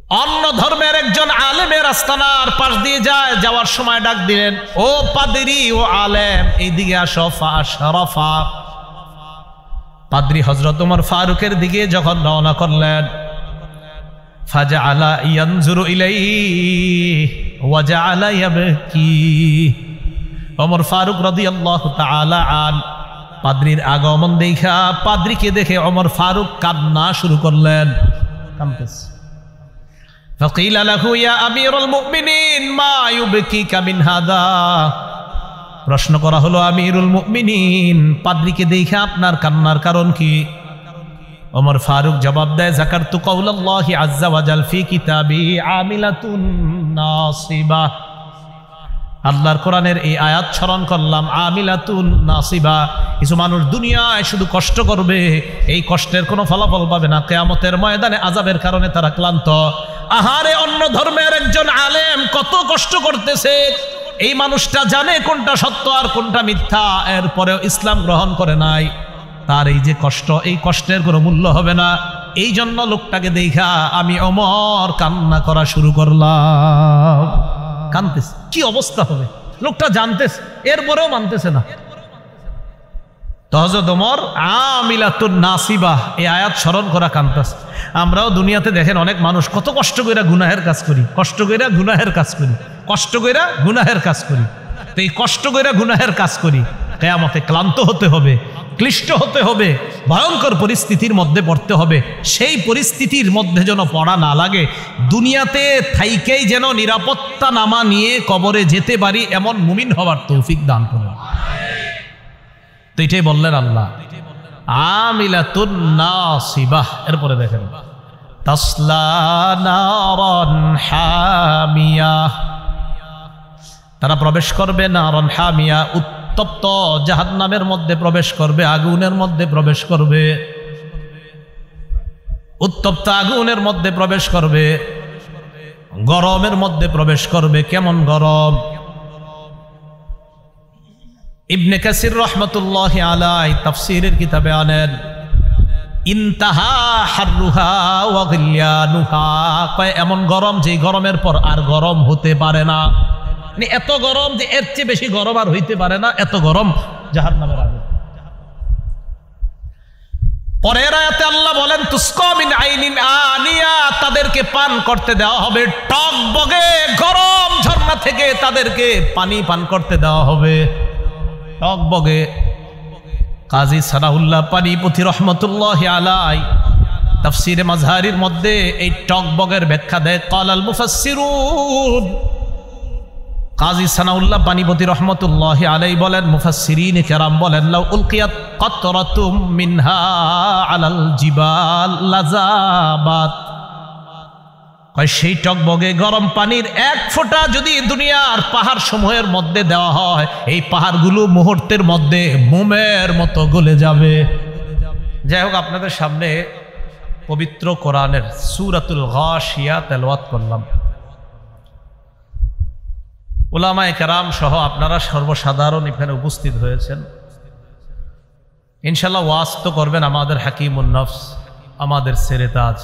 অন্য ধর্মের একজন আলেমের আস্তানার পাশ দিয়ে যায়, যাওয়ার সময় ডাক দিলেন, ও পাদ্রী, ও আলেম, এইদিকে আসো। ফাশরাফা, পাদ্রী হযরত ওমর ফারুকের দিকে যখন রওনা করলেন, ফাজআলা ইয়ানজুরু ইলাইহি ওয়া জাআলা ইয়াবকি। ওমর ফারুক রাদিয়াল্লাহু তাআলা আন পাদ্রীর আগমন দেখা, পাদ্রীকে দেখে ওমর ফারুক কান্না শুরু করলেন, কাঁদতেছে। ফাকিলা লাহু ইয়া আমিরুল মুমিনিন মা ইউবকিকা মিন হাদা। প্রশ্ন করা হলো, আমিরুল মুমিনিন, পাদ্রীকে দেখে আপনার কান্নার কারণ কি? ওমর ফারুক জবাব দেয়, যাকারতু কাউলাল্লাহি আযজা ওয়া জাল ফি কিতাবি আমিলাতুন নাসিবা। আল্লাহর কোরআনের এই আয়াত স্মরণ করলাম, আমিলাতুন নাসিবা, কিছু মানুষ দুনিয়ায় শুধু কষ্ট করবে, এই কষ্টের কোনো ফলাফল পাবে না, কিয়ামতের ময়দানে আযাবের কারণে তারা ক্লান্ত। আহারে, অন্য ধর্মের একজন আলেম কত কষ্ট করতেছে, এই মানুষটা জানে কোনটা সত্য আর কোনটা মিথ্যা, এরপরেও ইসলাম গ্রহণ করে নাই। তার এই যে কষ্ট, এই কষ্টের কোনো মূল্য হবে না। এই জন্য লোকটাকে দেখা আমি ওমর কান্না করা শুরু করলাম। কাঁদতেছে, কি অবস্থা হবে? লোকটা জানতেছে, এরপরেও মানতেছে না। তো হযরত ওমর আমিলাতুন নাসিবা এই আয়াত স্মরণ করা কাঁদতেছে। আমরাও দুনিয়াতে দেখেন অনেক মানুষ কত কষ্ট কইরা গুনাহের কাজ করি, কষ্ট কইরা গুনাহের কাজ করি, কষ্ট কইরা গুনাহের কাজ করি। তো এই কষ্ট কইরা গুনাহের কাজ করি, কিয়ামতে ক্লান্ত হতে হবে, ক্লিষ্ট হতে হবে, ভয়ঙ্কর পরিস্থিতির মধ্যে পড়তে হবে। সেই পরিস্থিতির মধ্যে যেন পড়া না লাগে, দুনিয়াতে থাইকেই যেন নিরাপত্তা নামা নিয়ে কবরে যেতে পারি, এমন মুমিন হওয়ার তৌফিক দান করুন। তো এটাই বললেন আল্লাহ, আমিলাতুন নাসিবাহ। এরপরে দেখেন, তাসলা নারান হামিয়া, তারা প্রবেশ করবে নারান হামিয়া, উত্তপ্ত জাহান্নামের মধ্যে প্রবেশ করবে, আগুনের মধ্যে প্রবেশ করবে, উত্তপ্ত আগুনের মধ্যে প্রবেশ করবে, গরমের মধ্যে প্রবেশ করবে। কেমন গরম? ইবনে কাসির রহমতুল্লাহি আলাইহি তাফসীরের কিতাবে আনেন, ইনতাহা হাররুহা ওয়া গিলয়ানুহা, কয় এমন গরম যে গরমের পর আর গরম হতে পারে না, মানে এত গরম যে এর চেয়ে বেশি গরম আর হইতে পারে না, এত গরম জাহান্নামের আগুন। পরের আয়াতে আল্লাহ বলেন, তুসকা মিন আইনিন আনিয়া, তাদেরকে পান করতে দেওয়া হবে টকবগে গরম ঝর্ণা থেকে, তাদেরকে পানি পান করতে দেওয়া হবে টকবগে। কাজী সানাউল্লাহ পানিপথী রহমতুল্লাহি আলাইহি তাফসীরে মাজহারির মধ্যে এই টকবগের ব্যাখ্যা দেয়, ক্বালাল মুফাসসিরুন, কাজী সানাউল্লাহ পানিপথী রহমতুল্লাহি আলাইহি বলেন, মুফাসসিরিন কেরাম বলেন, লাউ উলকিয়াত কাতরাতুম মিনহা আলাল জিবাল লাযাবাত, সেই টকবগে গরম পানির এক ফোঁটা যদি দুনিয়ার পাহাড় সমূহের মধ্যে দেওয়া হয়, এই পাহাড়গুলো মুহূর্তের মধ্যে মোমের মতো গলে যাবে। যাই হোক, আপনাদের সামনে পবিত্র কোরআনের সূরাতুল গাশিয়া তেলাওয়াত করলাম। উলামায়ে কেরাম সহ আপনারা সর্বসাধারণ এখানে উপস্থিত হয়েছেন। ইনশাআল্লাহ ওয়াজ তো করবেন আমাদের হাকিমুন নফস, আমাদের সেরেতাজ।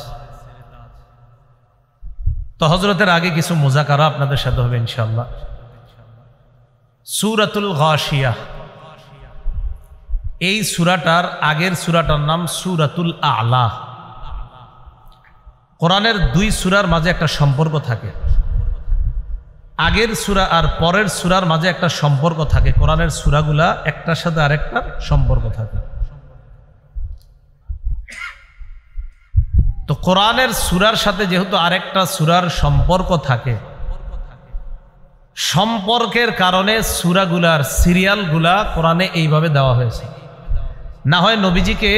তো হজরতের আগে কিছু মুজাকারা আপনাদের সাথে হবে ইনশাআল্লাহ। সূরাতুল গাশিয়া, এই সূরাটার আগের সূরাটার নাম সূরাতুল আ'লা। কোরআনের দুই সূরার মাঝে একটা সম্পর্ক থাকে, আগের সূরা আর পরের সূরার মাঝে একটা সম্পর্ক থাকে। কোরআনের সূরাগুলা একটার সাথে আরেকটার সম্পর্ক থাকে। তো কোরআনের সূরার সাথে যেহেতু আরেকটা সূরার সম্পর্ক থাকে, সম্পর্কের কারণে সূরাগুলার সিরিয়ালগুলা কোরআনে এইভাবে দেওয়া হয়েছে। না হয় নবীজিকে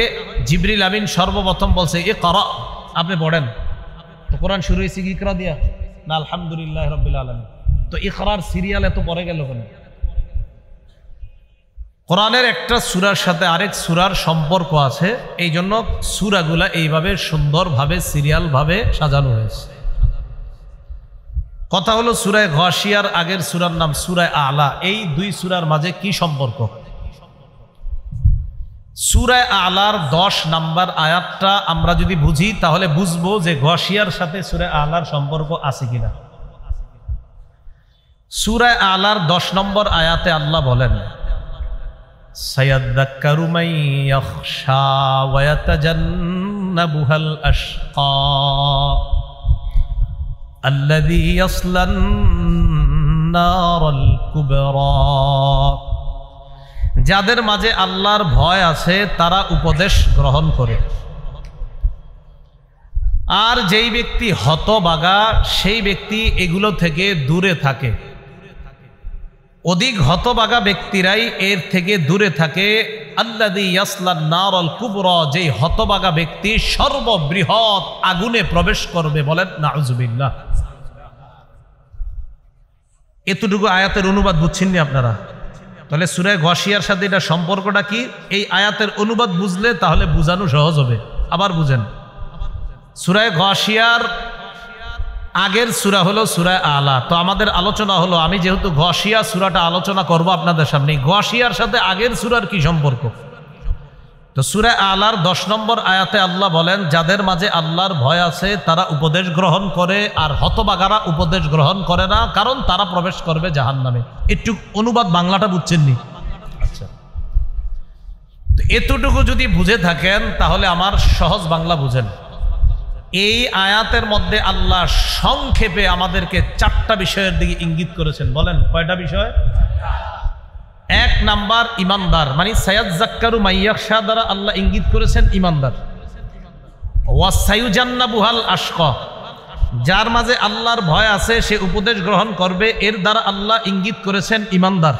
জিবরিল আমিন সর্বপ্রথম বলছে ইকরা, আপনি পড়েন। তো কোরআন শুরু হয়েছে কি ইকরা দিয়া না? আলহামদুলিল্লাহ রাব্বিল আলামিন। তো ইকরার সিরিয়াল এত পরে গেল কেন? কোরআনের একটা সূরার সাথে আরেক সূরার সম্পর্ক আছে, এই জন্য সূরাগুলা এইভাবে সুন্দরভাবে সিরিয়ালভাবে সাজানো হয়েছে। কথা হলো, সূরা গাশিয়ার আগের সূরার নাম সূরা আ'লা। এই দুই সূরার মাঝে কি সম্পর্ক? সূরা আলার 10 নম্বর আয়াতটা আমরা যদি বুঝি তাহলে বুঝবো যে গাশিয়ার সাথে সূরা আলার সম্পর্ক আছে কিনা। সূরা আলার 10 নম্বর আয়াতে আল্লাহ বলেন, সায়াযাক্কারু মান ইয়াখশা ওয়া ইয়াতাজান্নাবুহাল আশকা আল্লাযী ইয়াসলান নারাল কুবরা। যাদের মাঝে আল্লাহর ভয় আছে তারা উপদেশ গ্রহণ করে, আর যেই ব্যক্তি হতভাগা সেই ব্যক্তি এগুলো থেকে দূরে থাকে। অধিক হতভাগা ব্যক্তিরাই এর থেকে দূরে থাকে। আল্লাযী ইয়াসলান নারাল কুবরা, যেই হতভাগা ব্যক্তি সর্ববৃহৎ আগুনে প্রবেশ করবে। বলেন নাউযুবিল্লাহ। এতটুকু আয়াতের অনুবাদ বুঝছেন নি আপনারা? তাহলে সূরা গাশিয়ার সাথে এটা সম্পর্কটা কি? এই আয়াতের অনুবাদ বুঝলে তাহলে বুঝানো সহজ হবে। আবার বুঝেন, সূরা গাশিয়ার আগের সূরা হলো সূরা আলা। তো আমাদের আলোচনা হলো, আমি যেহেতু গাশিয়া সূরাটা আলোচনা করব আপনাদের সামনে, গাশিয়ার সাথে আগের সূরার কি সম্পর্ক? তো সূরা আলার 10 নম্বর আয়াতে আল্লাহ বলেন, যাদের মাঝে আল্লাহর ভয় আছে তারা উপদেশ গ্রহণ করে, আর হতভাগারা উপদেশ গ্রহণ করে না, কারণ তারা প্রবেশ করবে জাহান্নামে। একটু অনুবাদ বাংলাটা বুঝছেন নি? আচ্ছা, এতটুকু যদি বুঝে থাকেন তাহলে আমার সহজ বাংলা বুঝেন। এই আয়াতের মধ্যে আল্লাহ সংক্ষেপে আমাদেরকে 4টা বিষয়ের দিকে ইঙ্গিত করেছেন। বলেন কয়টা বিষয়? 1 নাম্বার ইমানদার, মানে সায়াযাক্কারু মান ইয়াখশা দ্বারা আল্লাহ ইঙ্গিত করেছেন ইমানদার। ওয়া সায়ুজান্নাবুহাল আশকা, যার মাঝে আল্লাহর ভয় আছে সে উপদেশ গ্রহণ করবে, এর দ্বারা আল্লাহ ইঙ্গিত করেছেন ইমানদার।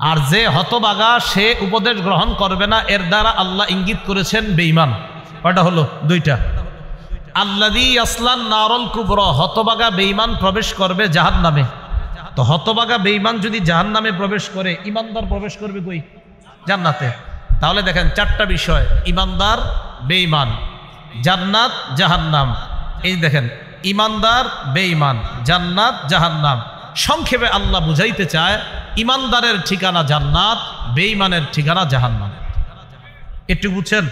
আর যে হতভাগা সে উপদেশ গ্রহণ করবে না, এর দ্বারা আল্লাহ ইঙ্গিত করেছেন বেঈমান। কয়টা হলো? 2টা। আল্লাযী ইয়াসলান নারাল কুবরা, হতভাগা বেঈমান প্রবেশ করবে জাহান্নামে। তো হতভাগা বেঈমান যদি জাহান্নামে প্রবেশ করে, ইমানদার প্রবেশ করবে কই? জান্নাতে। তাহলে দেখেন 4টা বিষয়, ইমানদার, বেঈমান, জান্নাত, জাহান্নাম। এই দেখেন, ইমানদার, বেঈমান, জান্নাত, জাহান্নাম। সংক্ষেপে আল্লাহ বুঝাইতে চায় ইমানদারের ঠিকানা জান্নাত, বেঈমানের ঠিকানা জাহান্নাম। একটু বুঝছেন?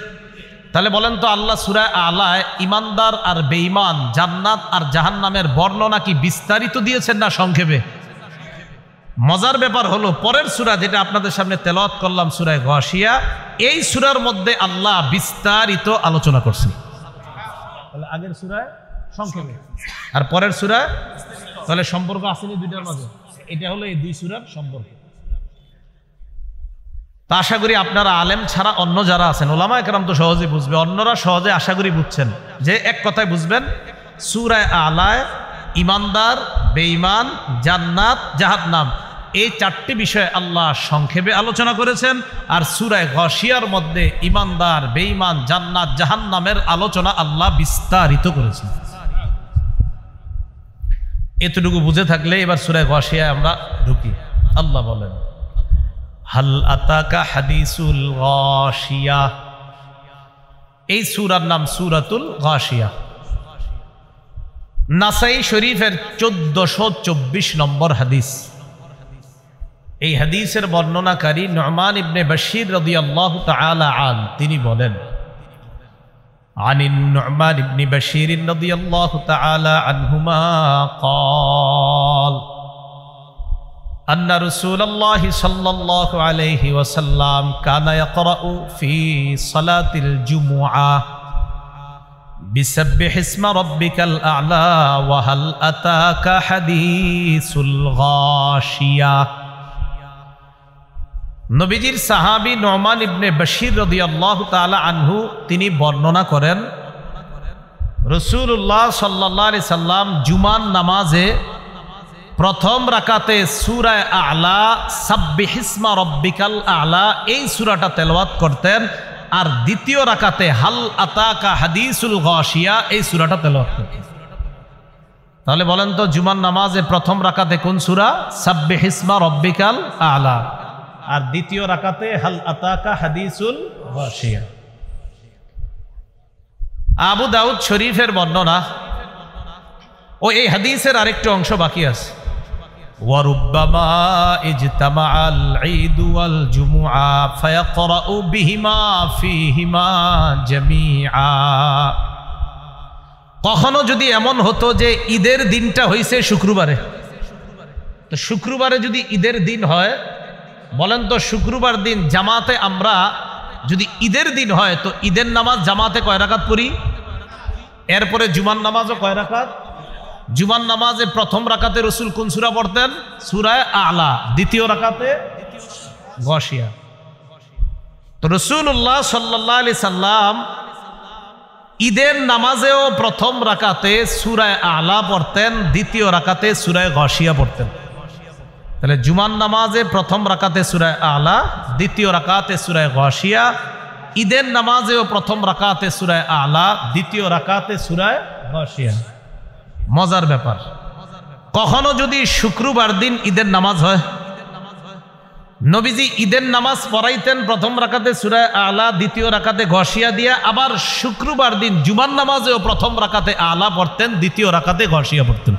তাহলে বলেন তো, আল্লাহ সূরা আলায় ইমানদার আর বেঈমান, জান্নাত আর জাহান্নামের বর্ণনা কি বিস্তারিত দিয়েছেন না সংক্ষেপে? মজার ব্যাপার হলো, পরের সূরা যেটা আপনাদের সামনে তেলাওয়াত করলাম, সূরা গাশিয়া, এই সূরার মধ্যে আল্লাহ বিস্তারিত আলোচনা করছেন। তাহলে আগের সূরায় সংক্ষেপে আর পরের সূরায়, তাহলে সম্পর্ক আসেনি দুইটার মাঝে। এটা হলো এই 2 সূরার সম্পর্ক। তা আশা করি আপনারা আলেম ছাড়া অন্য যারা আছেন, ওলামায়ে কেরাম তো সহজে বুঝবে, অন্যরা সহজে আশা করি বুঝছেন। যে এক কথায় বুঝবেন, সূরা আলায় ইমানদার, বেঈমান, জান্নাত, জাহান্নাম, এই 4টি বিষয়ে আল্লাহ সংক্ষেপে আলোচনা করেছেন। আর সূরা গাশিয়ার মধ্যে ইমানদার, বেঈমান, জান্নাত, জাহান্নামের আলোচনা আল্লাহ বিস্তারিত করেছেন। এতটুকু বুঝে থাকলে এবার সূরা গাশিয়ায় আমরা ঢুকি। আল্লাহ বলেন, হাল আতাকা হাদিসুল গাশিয়া। এই সূরার নাম সূরাতুল গাশিয়া। নাসাই শরীফের 1424 নম্বর হাদিস। এই হাদিসের বর্ণনাকারী নু'মান ইবনে বাশীর রাদিয়াল্লাহু তাআলা আন, তিনি বলেন, আনিন নু'মান ইবনে বাশীর রাদিয়াল্লাহু তাআলা আনহুমা قال أن رسول الله صلى الله عليه وسلم كان يقرأ في صلاة الجمعة بسبح اسم ربك الأعلى وهل أتاك حديث الغاشية। নবীজির সাহাবী নু'মান ইবনে বাশীর রাদিয়াল্লাহু তাআলা আনহু তিনি বর্ণনা করেন, রাসূলুল্লাহ সাল্লাল্লাহু আলাইহি সাল্লাম জুমার নামাজে প্রথম রাকাতে সূরা আ'লা, সাব্বিহিসমা রাব্বিকাল আ'লা, এই সূরাটা তেলাওয়াত করতেন। আর দ্বিতীয় রাকাতে হাল আতাকা হাদিসুল গাশিয়া, এই সূরাটা তেলাওয়াত করতেন। তাহলে বলেন তো, জুমার নামাজে প্রথম রাকাতে কোন সূরা? সাব্বিহিসমা রাব্বিকাল আ'লা। আর দ্বিতীয় রাকাতে হাল আতাকা হাদিসুল গাশিয়া। আবু দাউদ শরীফের বর্ণনা। ও এই হাদিসের আরেকটা অংশ বাকি আছে। ওয়ারুব্বামা ইজতামাআল ঈদ ওয়াল জুমুআ ফায়াকরাউ বিহিমা ফীহিমা জামিআ। কখনো যদি এমন হতো যে ঈদের দিনটা হইছে শুক্রবারে, তো শুক্রবারে যদি ঈদের দিন হয়, বলেন তো শুক্রবার দিন জামাতে আমরা যদি ঈদের দিন হয় তো ঈদের নামাজ জামাতে কয় রাকাত পড়ি? এরপরে জুমার নামাজও কয় রাকাত? জুমার নামাজে প্রথম রাকাতে রাসূল কোন সূরা পড়তেন? সূরা আলা। দ্বিতীয় রাকাতে গাশিয়া। তো রাসূলুল্লাহ সাল্লাল্লাহু আলাইহি সাল্লাম ঈদের নামাজেও প্রথম রাকাতে সূরা আলা পড়তেন, দ্বিতীয় রাকাতে সূরা গাশিয়া পড়তেন। তাহলে জুমার নামাজে প্রথম রাকাতে সূরা আলা, দ্বিতীয় রাকাতে সূরা গাশিয়া। ঈদের নামাজেও প্রথম রাকাতে সূরা আলা, দ্বিতীয় রাকাতে সূরা গাশিয়া। মজার ব্যাপার, কখনো যদি শুক্রবার দিন ঈদের নামাজ হয়, নবীজি ঈদের নামাজ পড়াইতেন প্রথম রাকাতে সূরা আলা, দ্বিতীয় রাকাতে গাশিয়া দিয়া। আবার শুক্রবার দিন জুমার নামাজেও প্রথম রাকাতে আলা পড়তেন, দ্বিতীয় রাকাতে গাশিয়া পড়তেন।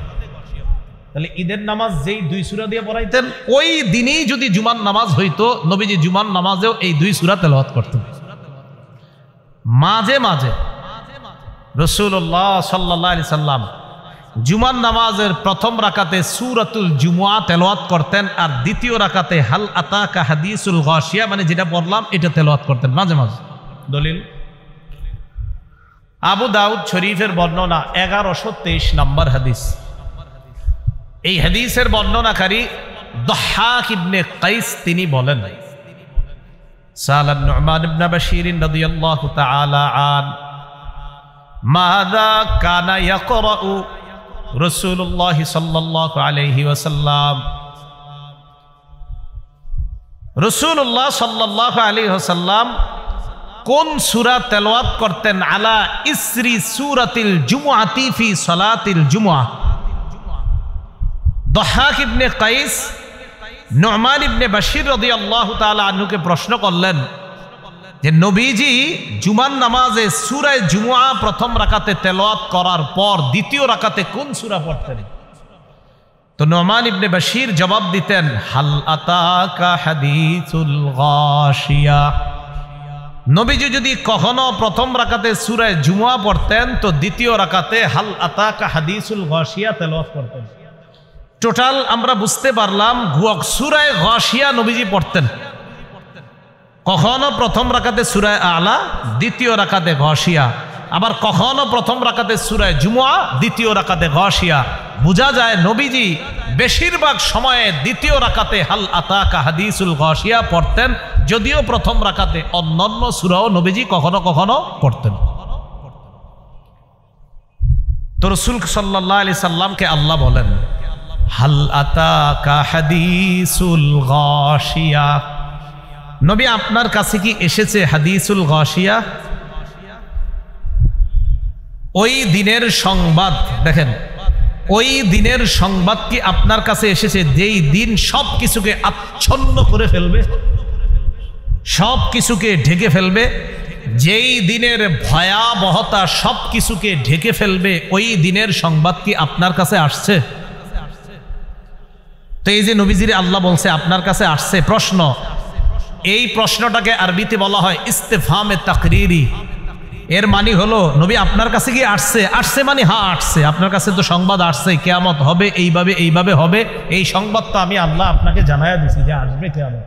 তাহলে ঈদের নামাজ যেই দুই সূরা দিয়ে পড়াইতেন, ওই দিনেই যদি জুমার নামাজ হইতো, নবীজি জুমার নামাজেও এই দুই সূরা তেলাওয়াত করতেন। মাঝে মাঝে রাসূলুল্লাহ সাল্লাল্লাহু আলাইহি সাল্লাম জুমার নামাজের প্রথম রাকাতে সূরাতুল জুমুআ তেলাওয়াত করতেন, আর দ্বিতীয় রাকাতে হাল আতাকা হাদিসুল গাশিয়া, মানে যেটা বললাম এটা তেলাওয়াত করতেন মাঝে মাঝে। দলিল আবু দাউদ শরীফের বর্ণনা 1123 নম্বর হাদিস। এই হাদিসের বর্ণনাকারী দহহাক ইবনে কাইস তিনি বলেন, সালান নু'মান ইবনে বাশীর রাদিয়াল্লাহু তাআলা আন মাযা কানা ইয়াকরাউ রাসূলুল্লাহ সাল্লাল্লাহু আলাইহি ওয়াসাল্লাম। রাসূলুল্লাহ সাল্লাল্লাহু আলাইহি ওয়াসাল্লাম কোন সূরা তেলাওয়াত করতেন? আলা ইসরি সূরাতিল জুমআতি ফি সালাতিল জুমআহ। দহহাক ইবনে কাইস নু'মান ইবনে বাশীর রাদিয়াল্লাহু তাআলা আনহুকে প্রশ্ন করলেন যে নবীজি জুমার নামাজে সূরা জুমআ প্রথম রাকাতে তেলাওয়াত করার পর দ্বিতীয় রাকাতে কোন সূরা পড়তেন? তো নু'মান ইবনে বাশীর জবাব দিতেন, হাল আতাকা হাদিসুল গাশিয়া। নবীজি যদি কখনো প্রথম রাকাতে সূরা জুমআ পড়তেন তো দ্বিতীয় রাকাতে হাল আতাকা হাদিসুল গাশিয়া তেলাওয়াত করতেন। টোটাল আমরা বুঝতে পারলাম সূরা গাশিয়া নবীজি পড়তেন। কখনো প্রথম রাকাতে সূরা আলা, দ্বিতীয় রাকাতে গাশিয়া। আবার কখনো প্রথম রাকাতে সূরা জুমআ, দ্বিতীয় রাকাতে গাশিয়া। বোঝা যায় নবীজি বেশিরভাগ সময়ে দ্বিতীয় রাকাতে হাল আতাকা হাদিসুল গাশিয়া পড়তেন, যদিও প্রথম রাকাতে অন্যান্য সূরাও নবীজি কখনো কখনো পড়তেন। তো রাসূল সাল্লাল্লাহু আলাইহি সাল্লামকে আল্লাহ বলেন, হাল আতাকা হাদিসুল গাশিয়া। নবী আপনার কাছে কি এসেছে হাদিসুল গাশিয়া? ওই দিনের সংবাদ, দেখেন ওই দিনের সংবাদ কি আপনার কাছে এসেছে যেই দিন সব কিছুকে আচ্ছন্ন করে ফেলবে, সব কিছুকে ঢেকে ফেলবে, যেই দিনের ভয়াবহতা সব কিছুকে ঢেকে ফেলবে, ওই দিনের সংবাদ কি আপনার কাছে আসছে? তো এই যে নবীজির আল্লাহ বলছে আপনার কাছে আসছে, প্রশ্ন, এই প্রশ্নটাকে আরবিতে বলা হয় ইস্তেফহামে তাকরিরি। এর মানে হলো নবী আপনার কাছে কি আসছে? আসছে মানে হ্যাঁ আসছে, আপনার কাছে তো সংবাদ আসছে কিয়ামত হবে, এইভাবে এইভাবে হবে, এই সংবাদ তো আমি আল্লাহ আপনাকে জানায়া দিছি যে আসবে কিয়ামত।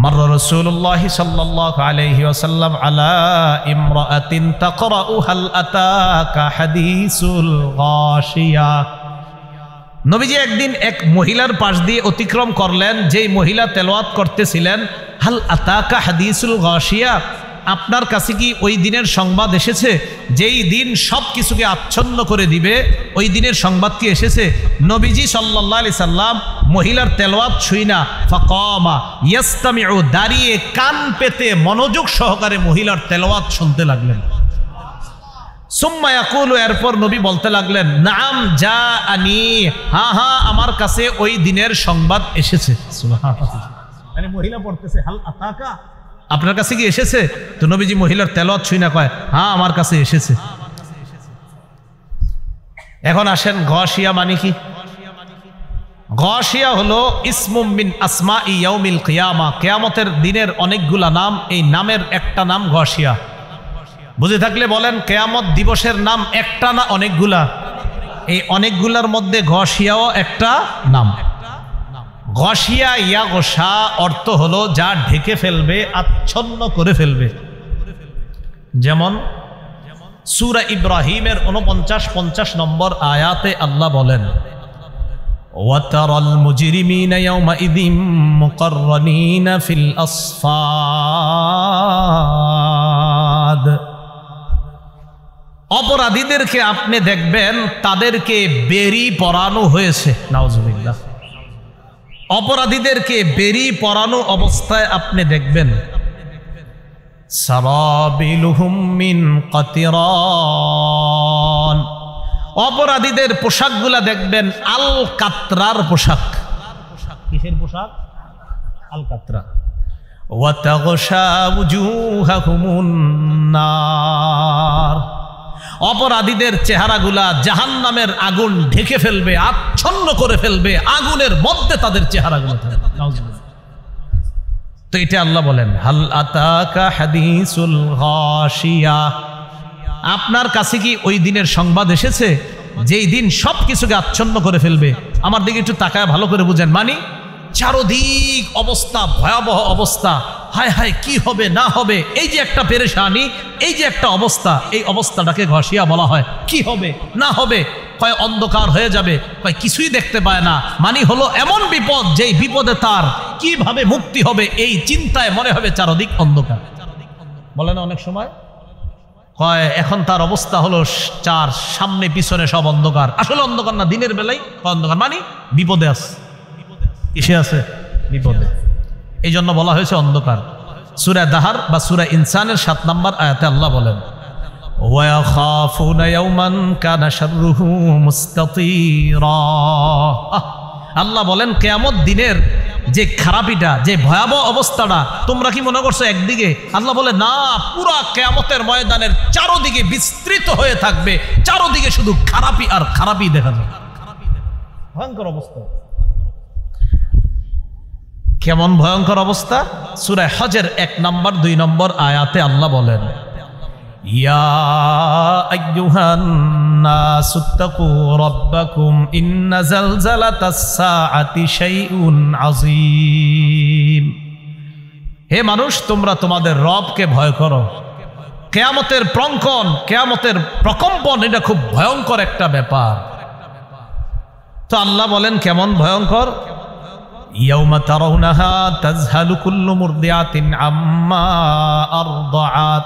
মাররা রাসূলুল্লাহ সাল্লাল্লাহু আলাইহি ওয়াসাল্লাম আলা ইমরাআতিন তাকরাউ হাল আতাকা হাদিসুল গাশিয়া। নবীজি একদিন এক মহিলার পাশ দিয়ে অতিক্রম করলেন, যেই মহিলা তেলাওয়াত করতেছিলেন হাল আতাকা হাদিসুল গাশিয়া। আপনার কাছে কি ওই দিনের সংবাদ এসেছে যেই দিন সব কিছুকে আচ্ছন্ন করে দিবে? ওই দিনের সংবাদ কি এসেছে? নবীজি সাল্লাল্লাহু আলাইহি সাল্লাম মহিলার তেলাওয়াত শুইনা ফাকামা ইয়াস্তামিউ, দাঁড়িয়ে কান পেতে মনোযোগ সহকারে মহিলার তেলাওয়াত শুনতে লাগলেন। সুম্মা ইয়াকুলু, এরপর নবী বলতে লাগলেন, নাম জাআনি, হ্যাঁ হ্যাঁ আমার কাছে ওই দিনের সংবাদ এসেছে। সুবহানাল্লাহ, মানে মহিলা পড়তেছে হাল আতাকা, আপনার কাছে কি এসেছে? তো নবীজি মহিলার তেলাওয়াত শুনে কয় হ্যাঁ আমার কাছে এসেছে। এখন আসেন গাশিয়া মানে কি? গাশিয়া হলো ইসমুম মিন আসমাই ইয়াউমিল কিয়ামা, কিয়ামতের দিনের অনেকগুলা নাম, এই নামের একটা নাম গাশিয়া। বুঝে থাকলে বলেন, কিয়ামত দিবসের নাম একটা না অনেকগুলা? এই অনেকগুলার মধ্যে গাশিয়াও একটা নাম। গাশিয়া ইয়াগশা অর্থ হলো যা ঢেকে ফেলবে, আচ্ছন্ন করে ফেলবে। যেমন সূরা ইব্রাহিমের 49-50 নম্বর আয়াতে আল্লাহ বলেন, ওয়াতারাল মুজরিমিনা ইয়াওমাইযিম মুকাররানিনা ফিল আসফাদ। অপরাধীদেরকে আপনি দেখবেন তাদেরকে বেরি পরানো হয়েছে, নাউজুবিল্লাহ। অপরাধীদেরকে বেরি পরানো অবস্থায় আপনি দেখবেন। সারাবিলুহুম মিন কাতিরান, অপরাধীদের পোশাকগুলা দেখবেন আল কাতরার পোশাক। কিসের পোশাক? আল কাতরা। ওয়া তাগশা উজুহাহুমুন নার, অপরাধীদের চেহারাগুলা জাহান্নামের আগুন ঢেকে ফেলবে, আচ্ছন্ন করে ফেলবে, আগুনের মধ্যে তাদের চেহারাগুলো থাকবে। তো এটা আল্লাহ বলেন, হাল আতাকা হাদিসুল গাশিয়া, আপনার কাছে কি ওই দিনের সংবাদ এসেছে যেই দিন সব কিছুকে আচ্ছন্ন করে ফেলবে? আমার দিকে একটু তাকায় ভালো করে বুঝেন। মানে চারদিক অবস্থা, ভয়াবহ অবস্থা, হায় হায় কি হবে না হবে, এই যে একটা পেরেশানি, এই যে একটা অবস্থা, এই অবস্থাটাকে গাশিয়া বলা হয়। কি হবে না হবে, কয় অন্ধকার হয়ে যাবে, কয় কিছুই দেখতে পায় না। মানে হলো এমন বিপদ, যেই বিপদে তার কিভাবে মুক্তি হবে এই চিন্তায় মনে হবে চারদিক অন্ধকার। বলে না অনেক সময়, কয় এখন তার অবস্থা হলো চার সামনে পিছনে সব অন্ধকার। আসলে অন্ধকার না, দিনের বেলায় অন্ধকার, মানে বিপদে আছে। কিসে আছে? বিপদে। এই জন্য বলা হয়েছে অন্ধকার। সূরা দাহার বা সূরা ইনসানের 7 নম্বর আয়াতে আল্লাহ বলেন, ওয়াখাফুনা ইয়াওমান কানা শাররুহু মুস্তাতিরা। আল্লাহ বলেন কিয়ামত দিনের যে খারাপিটা, যে ভয়াবহ অবস্থাটা, তোমরা কি মনে করছো একদিকে? আল্লাহ বলে না, পুরা কিয়ামতের ময়দানের চারদিকে বিস্তৃত হয়ে থাকবে, চারদিকে শুধু খারাপি আর খারাপি দেখা যাবে। ভয়ঙ্কর অবস্থা। কেমন ভয়ঙ্কর অবস্থা? সূরা হজের 1 নম্বর 2 নম্বর আয়াতে আল্লাহ বলেন, ইয়া আইয়ুহান নাসুত্তাকু রাব্বাকুম ইন্না জালজালাতাস সাআতি শাইউন আযীম। হে মানুষ, তোমরা তোমাদের রবকে ভয় করো। কিয়ামতের প্রকম্পন, কিয়ামতের প্রকম্পন, এটা খুব ভয়ঙ্কর একটা ব্যাপার। তো আল্লাহ বলেন কেমন ভয়ঙ্কর? ইয়াউমা তারাউনাহা তাযহালু কুল্লু মুরদিআতিন আম্মা আরদাআত,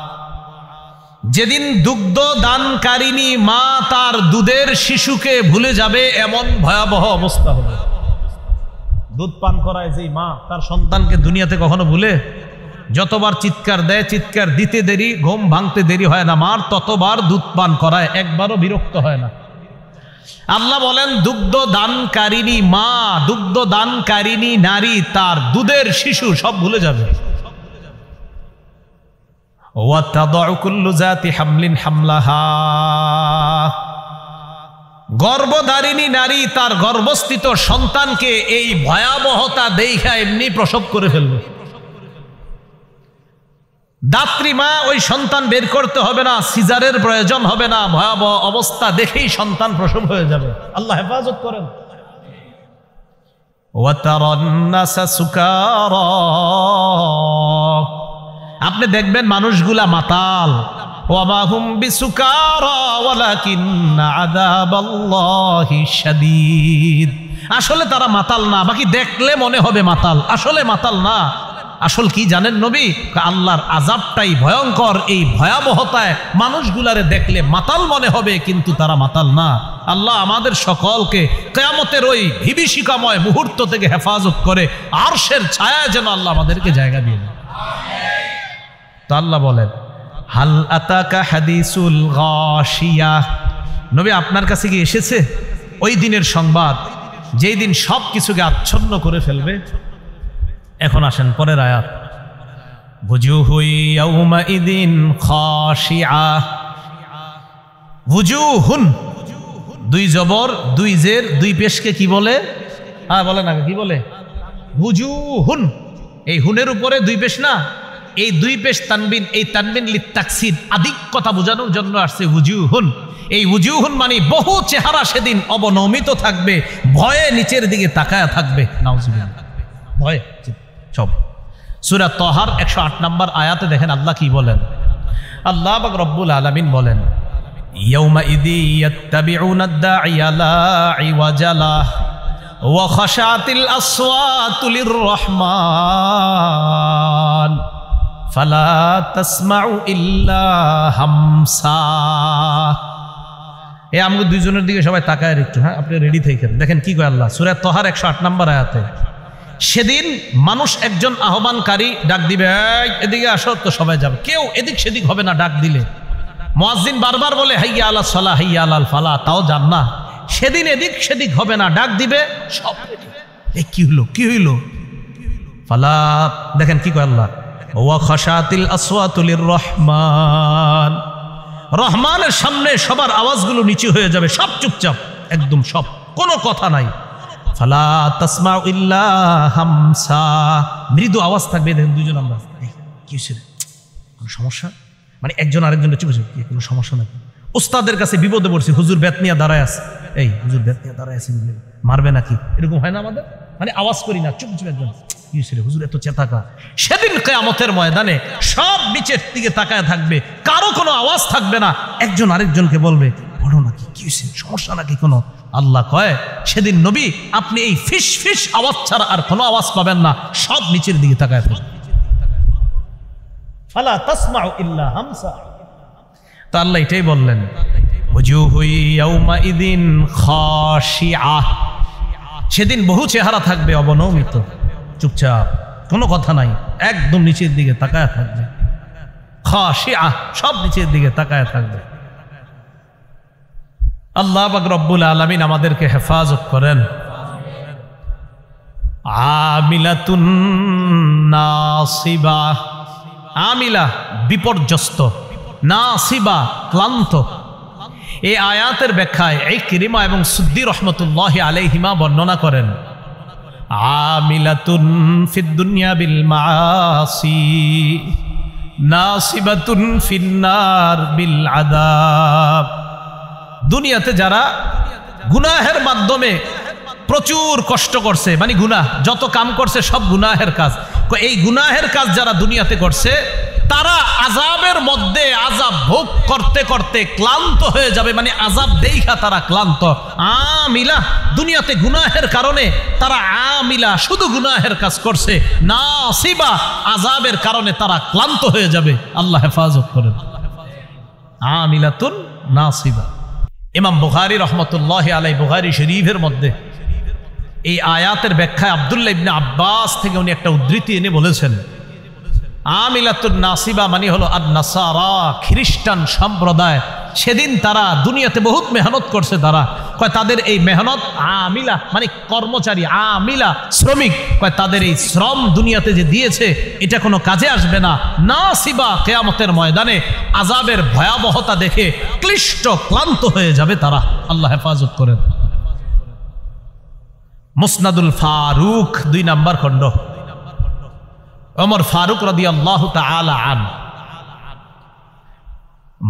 যেদিন দুগ্ধ দানকারিনী মা তার দুধের শিশুকে ভুলে যাবে, এমন ভয়াবহ অবস্থা হবে। দুধ পান করায় যে মা তার সন্তানকে দুনিয়াতে কখনো ভুলে? যতবার চিৎকার দেয়, চিৎকার দিতে দেরি, ঘুম ভাঙতে দেরি হয় না মার, ততবার দুধ পান করায়, একবারও বিরক্ত হয় না। আল্লাহ বলেন দুগ্ধ দানকারিনী মা, দুগ্ধ দানকারিনী নারী তার দুধের শিশু সব ভুলে যাবে। গর্ভধারিণী নারী তার গর্ভস্থিত সন্তানকে এই ভয়াবহতা দেখা এমনি প্রসব করে ফেলবে। দাত্রী মা ওই সন্তান বের করতে হবে না, সিজারের প্রয়োজন হবে না, ভয়াবহ অবস্থা দেখেই সন্তান প্রসব হয়ে যাবে। আল্লাহ হেফাজত করেন। আপনি দেখবেন মানুষগুলা মাতাল, ওয়ামা হুম বিসুকারা ওয়ালাকিন্না আযাবাল্লাহি শাদীদ। আসলে তারা মাতাল না, বাকি দেখলে মনে হবে মাতাল, আসলে মাতাল না। আসল কি জানেন নবী? আল্লাহর আযাবটাই ভয়ঙ্কর। এই ভয়াবহতায় মানুষগুলারে দেখলে মাতাল মনে হবে, কিন্তু তারা মাতাল না। আল্লাহ আমাদের সকলকে কিয়ামতের ওই বিভীষিকাময় মুহূর্ত থেকে হেফাজত করে আরশের ছায়ায় যেন আল্লাহ আমাদেরকে জায়গা দিয়ে দেন। তো আল্লাহ বলেন, হাল আতাকা হাদিসুল গাশিয়া, নবী আপনার কাছে কি এসেছে ওই দিনের সংবাদ, যেই দিন সব কিছুকে আচ্ছন্ন করে ফেলবে? এখন আসেন পরের আয়াত, বুজুহু ইয়াউমাইযিন খাশিআ। বুজুহুন, দুই জবর দুই জের দুই পেশকে কি বলে? হ্যাঁ বলে না, কি বলে? হুজুহুন। এই হুনের উপরে দুই পেশ না, এই দুই পেশ তানবিন, এই তানবিন লিত্তাকসির, আধিক্যতা বোঝানোর জন্য আসছে হুজুহুন। এই হুজুহুন মানে বহু চেহারা সেদিন অবনমিত থাকবে, ভয়ে নিচের দিকে তাকায়া থাকবে। নাউজুবিল্লাহ, ভয়ে সব। সূরা তাহার 108 নম্বর আয়াতে দেখেন আল্লাহ কি বলেন। আল্লাহ পাক রব্বুল আলামিন বলেন, ইয়াউমাইযি ইয়াত্তাবিউনা আদ-দাঈয়া লা ইওয়াজা লাহু ওয়া খাশাতিল আসওয়াতু লির-রহমান ফালা তাসমাউ ইল্লা হামসা। এই আমাদের দুইজনের দিকে সবাই তাকায় একটু, হ্যাঁ আপনি রেডি থাকেন। দেখেন কি কয় আল্লাহ সূরা তাহার 108 নম্বর আয়াতে, সেদিন মানুষ একজন আহ্বানকারী ডাক দিবে, এই এদিকে আসো, তো সবাই যাবে, কেউ এদিক সেদিক হবে না। ডাক দিলে মুয়াজ্জিন বারবার বলে হাইয়া আলাস সালাহ হাইয়া আলাল ফালাহ, তাও যান না। সেদিন এদিক সেদিক হবে না, ডাক দিবে সব। এই কি হলো, কি হইল? ফালা, দেখেন কি কয় আল্লাহ, ওয়া খাশাতিল আসওয়াতু লির-রহমান, রহমানের সামনে সবার আওয়াজগুলো নিচু হয়ে যাবে, সব চুপচাপ, একদম সব, কোনো কথা নাই। ফালা তাসমাউ ইল্লা হামসা, মৃদু আওয়াজ থাকবে। দেখেন দুইজন আমরা, কি হয়েছে, কোনো সমস্যা? মানে একজন আরেকজনের চুপ চুপ, কোনো সমস্যা নাকি? উস্তাদের কাছে বিপদে পড়ছি, হুজুর বেত নিয়ে দাঁড়ায় আছে, এই হুজুর বেত নিয়ে দাঁড়ায় আছে, মারবে নাকি, এরকম হয় না আমাদের? মানে আওয়াজ করি না, চুপ চুপ একজন, কি হয়েছিল হুজুর এত চেতাকা? সেদিন কিয়ামতের ময়দানে সব নিচের দিকে তাকায় থাকবে, কারো কোনো আওয়াজ থাকবে না। একজন আরেকজনকে বলবে, বলো নাকি, কি হয়েছে, সমস্যা নাকি কোনো? আল্লাহ কয়, সেদিন নবী আপনি এই ফিস ফিস আওয়াজ ছাড়া আর কোনো আওয়াজ পাবেন না, সব নিচের দিকে তাকায় থাকবে। ফালা তাসমাউ ইল্লা হামসা। তা আল্লাহ এটাই বললেন, ওয়াজুহু ইয়াউমাইযিন খাশিআহ, সেদিন বহু চেহারা থাকবে অবনমিত, চুপচাপ, কোনো কথা নাই, একদম নিচের দিকে তাকায় থাকবে। খাশিআহ, সব নিচের দিকে তাকায় থাকবে। আল্লাহ পাক রব্বুল আলামিন আমাদেরকে হেফাজত করেন। আমিলাতুন নাসিবা, আমিলা বিপর্যস্ত, নাসিবা ক্লান্ত। এই আয়াতের ব্যাখ্যায় ইকরিমা এবং সুদ্দি রহমতুল্লাহি আলাইহিমা বর্ণনা করেন, আমিলাতুন ফিদ দুনিয়া বিল মাআসি নাসিবাতুন ফিন্নার বিল আযাব। দুনিয়াতে যারা গুনাহের মাধ্যমে প্রচুর কষ্ট করছে, মানে গুনাহ যত কাম করছে সব গুনাহের কাজ, এই গুনাহের কাজ যারা দুনিয়াতে করছে তারা আযাবের মধ্যে আযাব ভোগ করতে করতে ক্লান্ত হয়ে যাবে, মানে আযাব দেইখা তারা ক্লান্ত। আমিলা, দুনিয়াতে গুনাহের কারণে তারা আমিলা, শুধু গুনাহের কাজ করছে। নাসিবা, আযাবের কারণে তারা ক্লান্ত হয়ে যাবে। আল্লাহ হেফাজত করেন। আমিলাতুন নাসিবা। ইমাম বুখারী রহমতুল্লাহি আলাইহি বুখারী শরীফের মধ্যে এই আয়াতের ব্যাখ্যায় আব্দুল্লাহ ইবনে আব্বাস থেকে উনি একটা উদ্ধৃতি এনে বলেছেন, আমিলাতুন নাসিবা মানে হলো আন-নাসারা, খ্রিস্টান সম্প্রদায়। সেদিন তারা দুনিয়াতে বহুত মেহনত করছে, তারা কয় তাদের এই মেহনত, আমিলা মানে কর্মচারী, আমিলা শ্রমিক, কয় তাদের এই শ্রম দুনিয়াতে যে দিয়েছে এটা কোনো কাজে আসবে না। নাসিবা, কিয়ামতের ময়দানে আযাবের ভয়াবহতা দেখে ক্লিষ্ট ক্লান্ত হয়ে যাবে তারা। আল্লাহ হেফাজত করেন। মুসনাদুল ফারুক 2 নম্বর খণ্ড, ওমর ফারুক রাদিয়াল্লাহু তাআলা আনহু,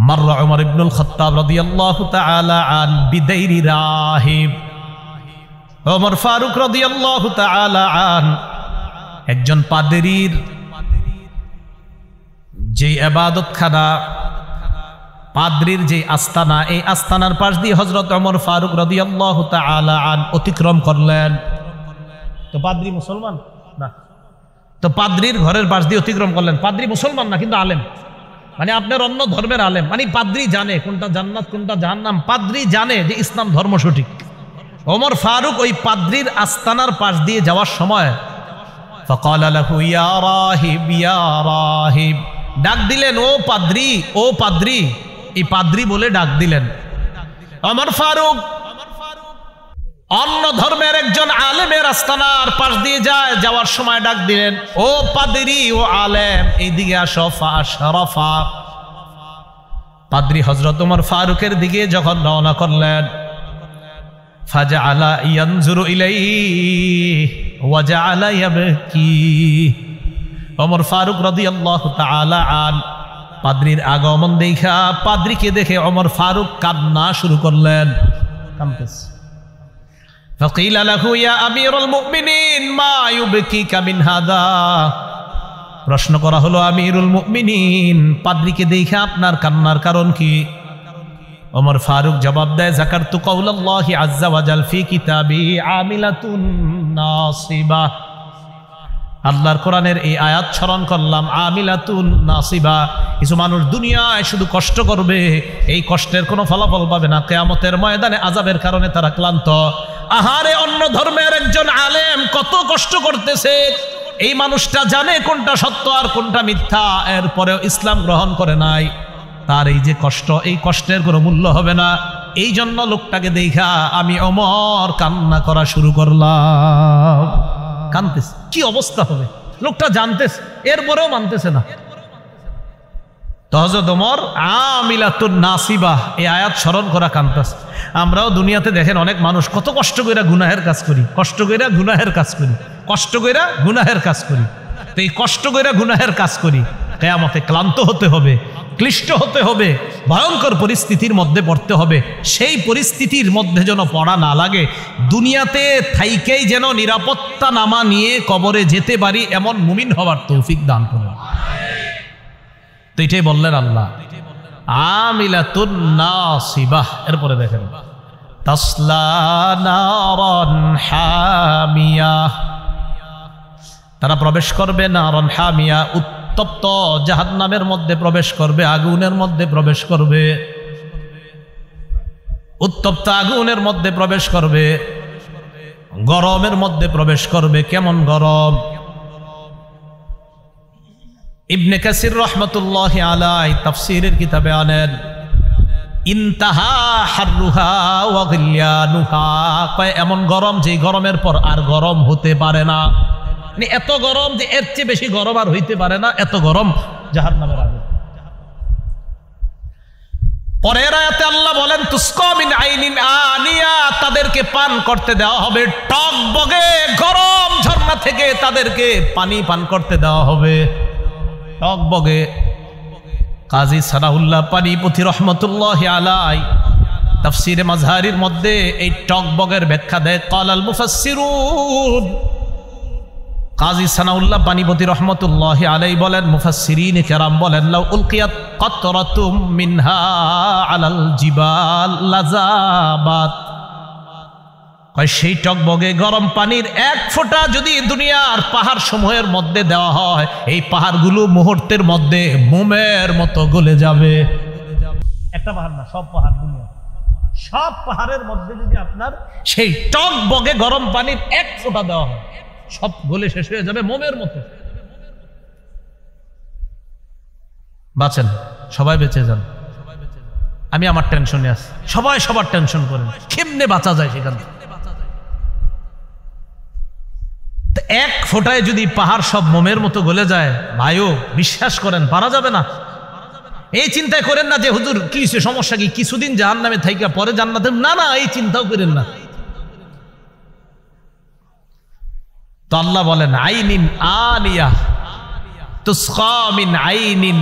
মাররা ওমর ইবনুল খাত্তাব রাদিয়াল্লাহু তাআলা আন বিদাইরি রাহিব। ওমর ফারুক রাদিয়াল্লাহু তাআলা আন একজন পাদ্রীর যে ইবাদতখানা, পাদ্রীর যে আস্তানা, এই আস্তানার পাশ দিয়ে হযরত ওমর ফারুক রাদিয়াল্লাহু তাআলা আন অতিক্রম করলেন। তো পাদ্রী মুসলমান না, তো পাদ্রীর ঘরের পাশ দিয়ে অতিক্রম করলেন। পাদ্রী মুসলমান না কিন্তু আলেম, মানে আপনার অন্য ধর্মের আলেম, মানে পাদ্রী জানে কোনটা জান্নাত কোনটা জাহান্নাম, পাদ্রী জানে যে ইসলাম ধর্ম সঠিক। ওমর ফারুক ওই পাদ্রীর আস্তানার পাশ দিয়ে যাওয়ার সময় ফাকালা লাহু ইয়া রাহিব ইয়া রাহিব, ডাক দিলেন, ও পাদ্রী, ও পাদ্রী। এই পাদ্রী বলে ডাক দিলেন। ওমর ফারুক অন্য ধর্মের একজন আলেমের আস্তানার পাশ দিয়ে যাওয়ার সময় ডাক দিলেন, ও পাদ্রী, ও আলেম, এইদিকে আসো। ফাশরাফা, পাদ্রী হযরত ওমর ফারুকের দিকে যখন রওনা করলেন, ফাজআলা ইয়ানজুরু ইলাইহি ওয়া জাআলা ইয়াবকি। ওমর ফারুক রাদিয়াল্লাহু তাআলা আন পাদ্রীর আগমন দেখা, পাদ্রীকে দেখে ওমর ফারুক কান্না শুরু করলেন, কাঁদতেছে। ফাকিলা লাহু ইয়া আমিরুল মুমিনিন মা ইউবকিকা মিন হাদা। প্রশ্ন করা হলো, আমিরুল মুমিনিন, পাদ্রীকে দেখে আপনার কান্নার কারণ কি? ওমর ফারুক জবাব দেয়, যাকারতু কাউলাল্লাহি আযজা ওয়া জাল ফি কিতাবি আমিলাতুন নাসিবা। আল্লাহর কোরআনের এই আয়াত স্মরণ করলাম, আমিলাতুন নাসিবা, কিছু মানুষ দুনিয়ায় শুধু কষ্ট করবে, এই কষ্টের কোনো ফলাফল পাবে না, কিয়ামতের ময়দানে আযাবের কারণে তারা ক্লান্ত। আহারে, অন্য ধর্মের একজন আলেম কত কষ্ট করতেছে, এই মানুষটা জানে কোনটা সত্য আর কোনটা মিথ্যা, এরপরেও ইসলাম গ্রহণ করে নাই। তার এই যে কষ্ট, এই কষ্টের কোনো মূল্য হবে না। এই জন্য লোকটাকে দেখা আমি ওমর কান্না করা শুরু করলাম। কানতেছে, কি অবস্থা হবে? লোকটা জানতেছে, এরপরেও মানতেছে না। তো হযরত ওমর আমিলাতুন নাসিবা এই আয়াত স্মরণ করা কানতেছে। আমরাও দুনিয়াতে দেখেন অনেক মানুষ কত কষ্ট কইরা গুনাহের কাজ করি, কষ্ট কইরা গুনাহের কাজ করি, কষ্ট কইরা গুনাহের কাজ করি। তো এই কষ্ট কইরা গুনাহের কাজ করি, কিয়ামতে ক্লান্ত হতে হবে, ক্লিষ্ট হতে হবে, ভয়ঙ্কর পরিস্থিতির মধ্যে পড়তে হবে। সেই পরিস্থিতির মধ্যে যেন পড়া না লাগে, দুনিয়াতে থাইকেই যেন নিরাপত্তা নামা নিয়ে কবরে যেতে পারি, এমন মুমিন হওয়ার তৌফিক দান করুন। তো এটাই বললেন আল্লাহ, আমিলাতুন নাসিবাহ। এরপরে দেখেন, তাসলা নারান হামিয়া, তারা প্রবেশ করবে নারান হামিয়া, উত্তপ্ত জাহান্নামের মধ্যে প্রবেশ করবে, আগুনের মধ্যে প্রবেশ করবে, উত্তপ্ত আগুনের মধ্যে প্রবেশ করবে, গরমের মধ্যে প্রবেশ করবে। কেমন গরম? ইবনে কাসির রাহমাতুল্লাহি আলাইহি তাফসীরের কিতাবে আনেন, ইনতাহা হাররুহা ওয়া গিলয়ানুহা, কয় এমন গরম যে গরমের পর আর গরম হতে পারে না। মানে এত গরম যে এর চেয়ে বেশি গরম আর হইতে পারে না, এত গরম জাহান্নামের আগুন। পরের আয়াতে আল্লাহ বলেন, তুসকা মিন আইনিন আনিয়া, তাদেরকে পান করতে দেওয়া হবে টকবগে গরম ঝর্ণা থেকে, তাদেরকে পানি পান করতে দেওয়া হবে টকবগে। কাজী সানাউল্লাহ পানিপথী রাহমাতুল্লাহি আলাইহি তাফসীরে মাজহারির মধ্যে এই টকবগের ব্যাখ্যা দেয়, ক্বালাল মুফাসসিরুন। কাজী সানাউল্লাহ পানিপথী রহমতুল্লাহি আলাইহি বলেন, মুফাসসিরিন কেরাম বলেন, লাউ উলকিয়াত কাতরাতুম মিনহা আলাল জিবাল লাযাবাত, কয় সেই টকবগে গরম পানির এক ফোঁটা যদি দুনিয়ার পাহাড় সমূহের মধ্যে দেওয়া হয়, এই পাহাড়গুলো মুহূর্তের মধ্যে মোমের মতো গলে যাবে। একটা পাহাড় না, সব পাহাড়, দুনিয়া সব পাহাড়ের মধ্যে যদি আপনার সেই টকবগে গরম পানির এক ফোঁটা দেওয়া হয়, সব গলে শেষ হয়ে যাবে মোমের মতো। বাঁচেন, সবাই বেঁচে যান। আমি আমার টেনশনে আছি, সবাই সবার টেনশন করেন, কেমনে বাঁচা যায় সেখান থেকে। এক ফোঁটায় যদি পাহাড় সব মোমের মতো গলে যায়, ভাইও বিশ্বাস করেন পারা যাবে না। এই চিন্তায় করেন না যে হুজুর কি সমস্যা কি, কিছুদিন জাহান্নামে থাইকা পরে জান্নাতে, না না, এই চিন্তাও করেন না। তো আল্লাহ বলেন, আইনিন আনিয়া, তুসকা মিন আইনিন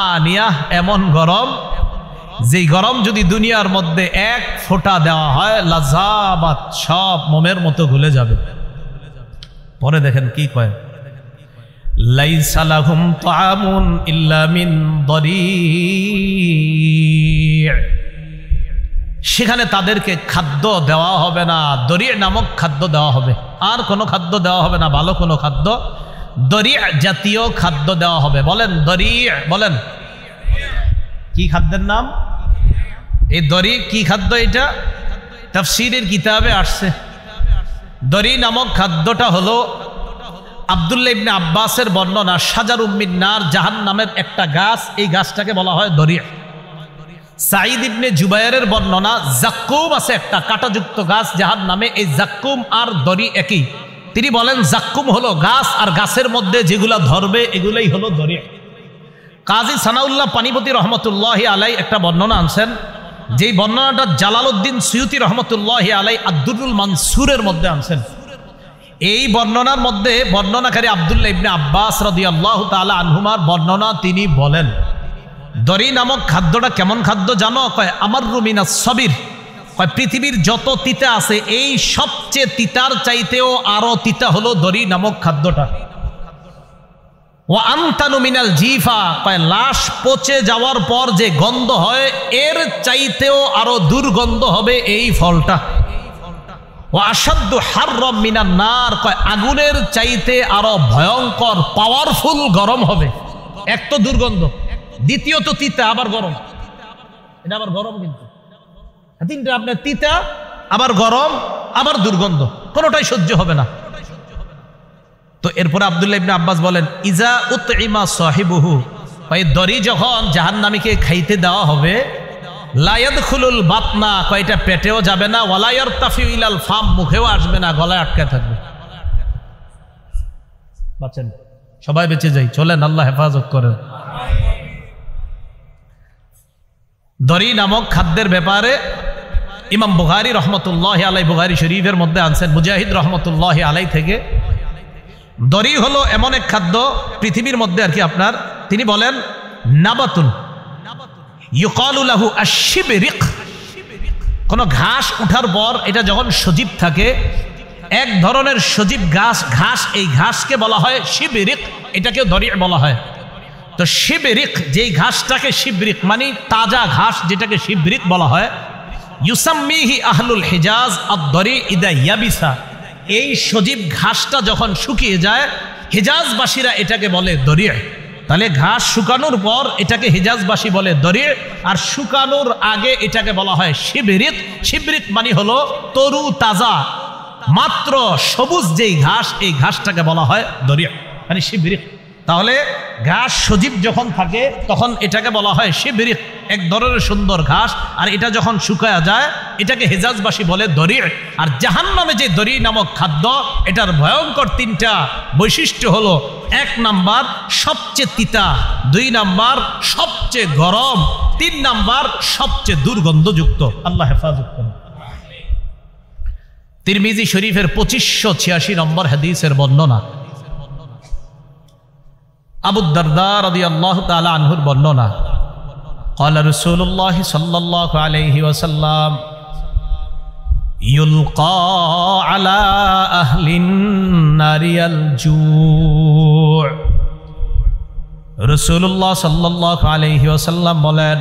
আনিয়া, এমন গরম যেই গরম যদি দুনিয়ার মধ্যে এক ফোঁটা দেওয়া হয়, লাযাবাত, সব মোমের মতো গলে যাবে। পরে দেখেন কি কয়, লাইসা লাহুম তাআমুন ইল্লা মিন দরি', সেখানে তাদেরকে খাদ্য দেওয়া হবে না, দরি' নামক খাদ্য দেওয়া হবে, আর কোনো খাদ্য দেওয়া হবে না, ভালো কোনো খাদ্য, দরি' জাতীয় খাদ্য দেওয়া হবে। বলেন দরি', বলেন কি খাদ্যের নাম? এই দরি' কি খাদ্য? এটা তাফসীরের কিতাবে আসছে। দরি নামক খাদ্যটা হলো আব্দুল্লাহ ইবনে আব্বাসের বর্ণনা, শাজারুম মিন নার, জাহান্নামের একটা গাছ, এই গাছটাকে বলা হয় দরি'। সাঈদ ইবনে জুবায়েরের বর্ণনা, জাক্কুম আছে একটা কাঁটাযুক্ত গাছ জাহান্নামে, এই জাক্কুম আর দরি একই। তিনি বলেন জাক্কুম হলো গাছ, আর গাছের মধ্যে যেগুলা ধরবে এগুলাই হলো দরি'। কাজী সানাউল্লাহ পানিপথী রহমতুল্লাহি আলাইহি একটা বর্ণনা আনছেন, যেই বর্ণনাটা জালালউদ্দিন সুয়ুতি রহমতুল্লাহি আলাই আদ-দুররুল মানসুরের মধ্যে আনছেন। এই বর্ণনার মধ্যে বর্ণনাকারী আব্দুল্লাহ ইবনে আব্বাস রাদিয়াল্লাহু তাআলা আনহুমার বর্ণনা, তিনি বলেন দরি নামক খাদ্যটা কেমন খাদ্য জানো? কয় আমাররু মিনাস সাবির, কয় পৃথিবীর যত তিতা আছে এই সবচেয়ে তিতার চাইতেও আরো তিতা হলো দরি নামক খাদ্যটা। ওয়া আনতানু মিনাল জিফা, কয় লাশ পচে যাওয়ার পর যে গন্ধ হয় এর চাইতেও আরো দুর্গন্ধ হবে এই ফলটা। ওয়া আশাদ্দু হাররাম মিনান নার, কয় আগুনের চাইতে আরো ভয়ঙ্কর পাওয়ারফুল গরম হবে। এক তো দুর্গন্ধ, দ্বিতীয়ত তিতা আবার গরম, এটা আবার গরম, কিন্তু তিনটা আপনার তিতা আবার গরম আবার দুর্গন্ধ, কোনোটাই সহ্য হবে না। তো এরপরে আব্দুল্লাহ ইবনে আব্বাস বলেন ইজা উতইমা সাহিবুহু, এই দড়ি যখন জাহান্নামীকে খাইতে দেওয়া হবে, লা ইয়াদখুলুল বাতনা, কয়টা পেটেও যাবে না, ওয়ালা ইয়ারতাফিউ ইলাল ফাম, মুখেও আসবে না, গলায় আটকে থাকবে। বাঁচেন, সবাই বেঁচে যাই, চলেন, আল্লাহ হেফাজত করেন। দড়ি নামক খাদ্যের ব্যাপারে ইমাম বুখারী রহমতুল্লাহি আলাই বুখারী শরীফের মধ্যে আনছেন মুজাহিদ রহমতুল্লাহি আলাই থেকে। দড়ি হলো এমন এক খাদ্য পৃথিবীর মধ্যে আর কি আপনার, তিনি বলেন নাবাতুন ইউকালু লাহু আশ-শিবরিক, কোন ঘাস উঠার পর এটা যখন সজীব থাকে, এক ধরনের সজীব ঘাস, এই ঘাসকে বলা হয় শিবরিক, এটাকে দড়ি বলা হয়। তো শিবরিক, যেই ঘাসটাকে শিবরিক মানে তাজা ঘাস, যেটাকে শিবরিক বলা হয়, ইউসাম্মিহি আহলুল হিজাজ আদ-দরি ইদা ইয়াবিসা, এই সজীব ঘাসটা যখন শুকিয়ে যায় হিজাজবাসীরা এটাকে বলে দরি। তাহলে ঘাস শুকানোর পর এটাকে হিজাজবাসী বলে দরি, আর শুকানোর আগে এটাকে বলা হয় শিবরিক। শিবরিক মানে হলো তরু তাজা মাত্র সবুজ যেই ঘাস, এই ঘাসটাকে বলা হয় দরি মানে শিবরিক। তাহলে ঘাস সজীব যখন থাকে তখন এটাকে বলা হয় শিবরিক, এক ধরনের সুন্দর ঘাস, আর এটা যখন শুকায়া যায় এটাকে হিজাজবাসী বলে দরি। আর জাহান্নামে যে দরি নামক খাদ্য, এটার ভয়ঙ্কর তিনটা বৈশিষ্ট্য হলো, 1 নাম্বার সবচেয়ে তিতা, 2 নাম্বার সবচেয়ে গরম, 3 নাম্বার সবচেয়ে দুর্গন্ধযুক্ত। আল্লাহ হেফাজত করুন। তিরমিজি শরীফের 2586 নম্বর হাদিসের বর্ণনা, আবু দারদা রাদিয়াল্লাহু তাআলা আনহুর বর্ণনা, قال رسول الله صلى الله عليه وسلم يلقى على أهل النار الجوع। রাসূলুল্লাহ সাল্লাল্লাহু আলাইহি ওয়াসাল্লাম বলেন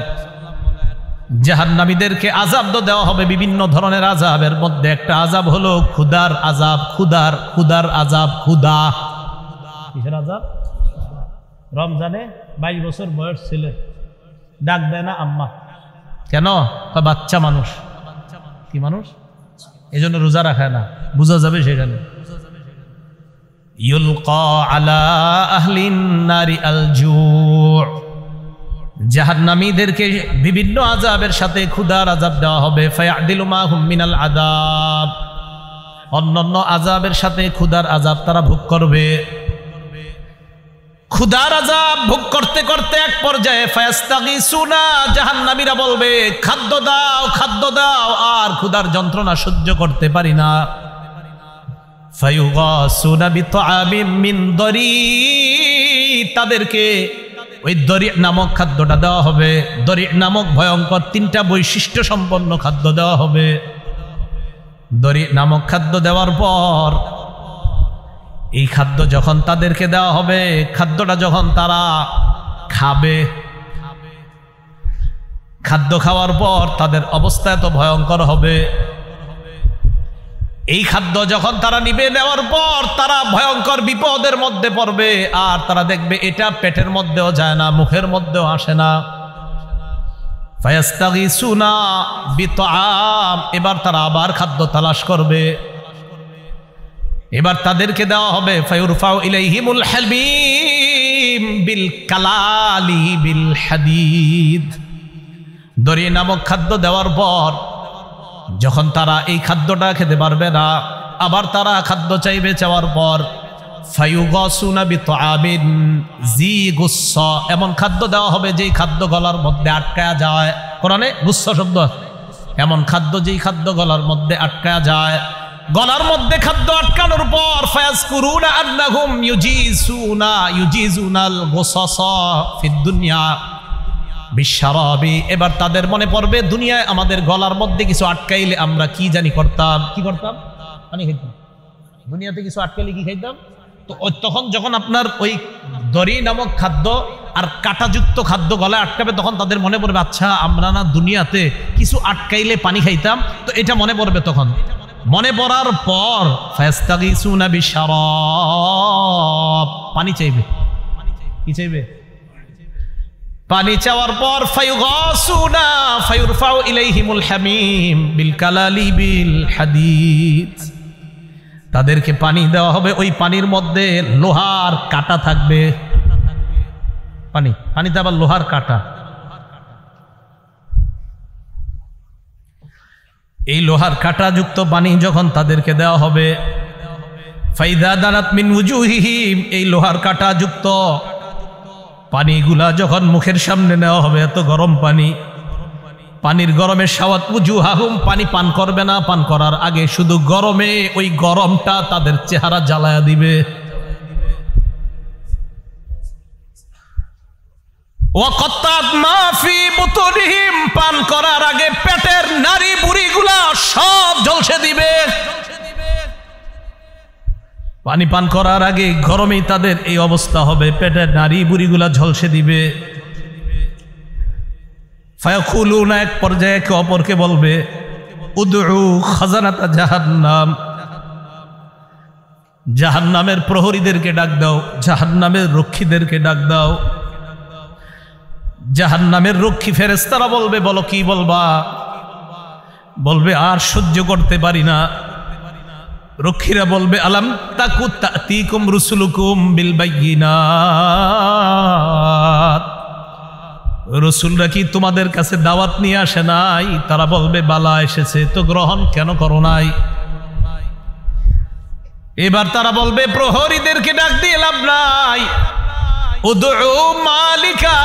জাহান্নামীদেরকে আযাব দেওয়া হবে, বিভিন্ন ধরনের আযাবের মধ্যে একটা আযাব হলো ক্ষুধার আযাব। ক্ষুধার আযাব, ক্ষুধা কিসের আযাব? রমজানে 22 বছর বয়স ছিল, ডাক দেয় না আম্মা, কেন? বাচ্চা মানুষ, কি মানুষ, এই জন্য রোজা রাখায় না, বোঝা যাবে সেখানে। ইউলকা আলা আহলিন নারি আল জু', জাহান্নামীদেরকে বিভিন্ন আযাবের সাথে ক্ষুধার আযাব দেওয়া হবে। ফায়াদিলু মা হুম মিনাল আযাব, অন্যান্য আযাবের সাথে ক্ষুধার আযাব তারা ভোগ করবে। ক্ষুধার আযাব ভোগ করতে করতে এক পর্যায়ে ফায়াস্তাগিসুনা, জাহান্নামীরা বলবে খাদ্য দাও, খাদ্য দাও, আর ক্ষুধার যন্ত্রণা সহ্য করতে পারি না। ফায়ুগাসুনা বিতআমিন মিন দরি, তাদেরকে ওই দরি নামক খাদ্যটা দেওয়া হবে। দরি নামক ভয়ঙ্কর 3টা বৈশিষ্ট্য সম্পন্ন খাদ্য দেওয়া হবে। দরি নামক খাদ্য দেওয়ার পর এই খাদ্য যখন তাদেরকে দেওয়া হবে, খাদ্যটা যখন তারা খাবে, খাদ্য খাওয়ার পর তাদের অবস্থা এত ভয়ঙ্কর হবে, এই খাদ্য যখন তারা নিবে, নেওয়ার পর তারা ভয়ঙ্কর বিপদের মধ্যে পড়বে। আর তারা দেখবে এটা পেটের মধ্যেও যায় না, মুখের মধ্যেও আসে না। ফায়াস্তাগিসুনা বিতআম, এবার তারা আবার খাদ্য তালাশ করবে। এবার তাদেরকে দেওয়া হবে ফায়ুরফাউ ইলাইহিমুল হাবিব বিল কালালি বিল হাদিদ। দরি নামক খাদ্য দেওয়ার পর যখন তারা এই খাদ্যটা খেতে পারবে না, আবার তারা খাদ্য চাইবে, চাওয়ার পর ফায়ুগাসুনা বিতআমিন জি গুসসা, এমন খাদ্য দেওয়া হবে যেই খাদ্য গলার মধ্যে আটকায়া যায়। কোরআনে গুসসা শব্দ এমন খাদ্য যেই খাদ্য গলার মধ্যে আটকা যায়, গলার মধ্যে খাদ্য আটকানোর পর ফায়াজকুরুনা আন্নাহুম ইউজিজুনাল গুসাসা ফিদ দুনিয়া বিশরাবি। এবার তাদের মনে পড়বে দুনিয়ায় আমাদের গলার মধ্যে কিছু আটকাইলে আমরা কি জানি করতাম, কি করতাম? পানি খাইতাম। দুনিয়াতে কিছু আটকাইলে কি খাইতাম? তো তখন যখন আপনার ওই দড়ি নামক খাদ্য আর কাঁটাযুক্ত খাদ্য গলায় আটকাবে, তখন তাদের মনে পড়বে আচ্ছা আমরা না দুনিয়াতে কিছু আটকাইলে পানি খাইতাম। তো এটা মনে পড়বে। তখন মনে পড়ার পর ফায়াস্তাগিসুনা বিশরাব, পানি চাইবে। কি চাইবে? পানি চাওয়ার পর ফায়ুগাসুনা ফায়ুরফাউ ইলাইহিমুল হামিম বিল কালালিবিল হাদিদ, তাদেরকে পানি দেওয়া হবে, ওই পানির মধ্যে লোহার কাঁটা থাকবে। পানিতে আবার লোহার কাঁটা। এই লোহার কাঁটাযুক্ত পানি যখন তাদেরকে দেওয়া হবে, ফাইদা দানাত মিন উজুহিহিম, এই লোহার কাঁটাযুক্ত পানিগুলা যখন মুখের সামনে নেওয়া হবে, এত গরম পানি, পানির গরমে সাওয়াত উজুহাহুম, পানি পান করবে না, পান করার আগে শুধু গরমে ওই গরমটা তাদের চেহারা জ্বালায়া দিবে। ওয়াকাত্তাত মা ফি বুতুনিহিম, পান করার আগে পেটের নারী বুড়িগুলা সব ঝলসে দিবে। পানি পান করার আগে গরমেই তাদের এই অবস্থা হবে, পেটের নারী বুড়িগুলা ঝলসে দিবে। ফায়াকুলুনা, এক পর্যায়ে একে অপরকে বলবে উদউ খাজানাতা জাহান্নাম, জাহান্নামের প্রহরীদেরকে ডাক দাও, জাহান্নামের রক্ষীদেরকে ডাক দাও। জাহান্নামের রক্ষী ফেরেশতারা বলবে বলো কি বলবা? বলবে আর সহ্য করতে পারি না। রক্ষীরা বলবে আলাম তাকু তাতিকুম রুসুলুকুম বিল বাইয়িনাত, রসুলরা কি তোমাদের কাছে দাওয়াত নিয়ে আসে নাই? তারা বলবে বালা এসেছে, তো গ্রহণ কেন করো নাই? এবার তারা বলবে প্রহরীদেরকে ডাক দিয়ে লাভ নাই, উদউ মালিকা,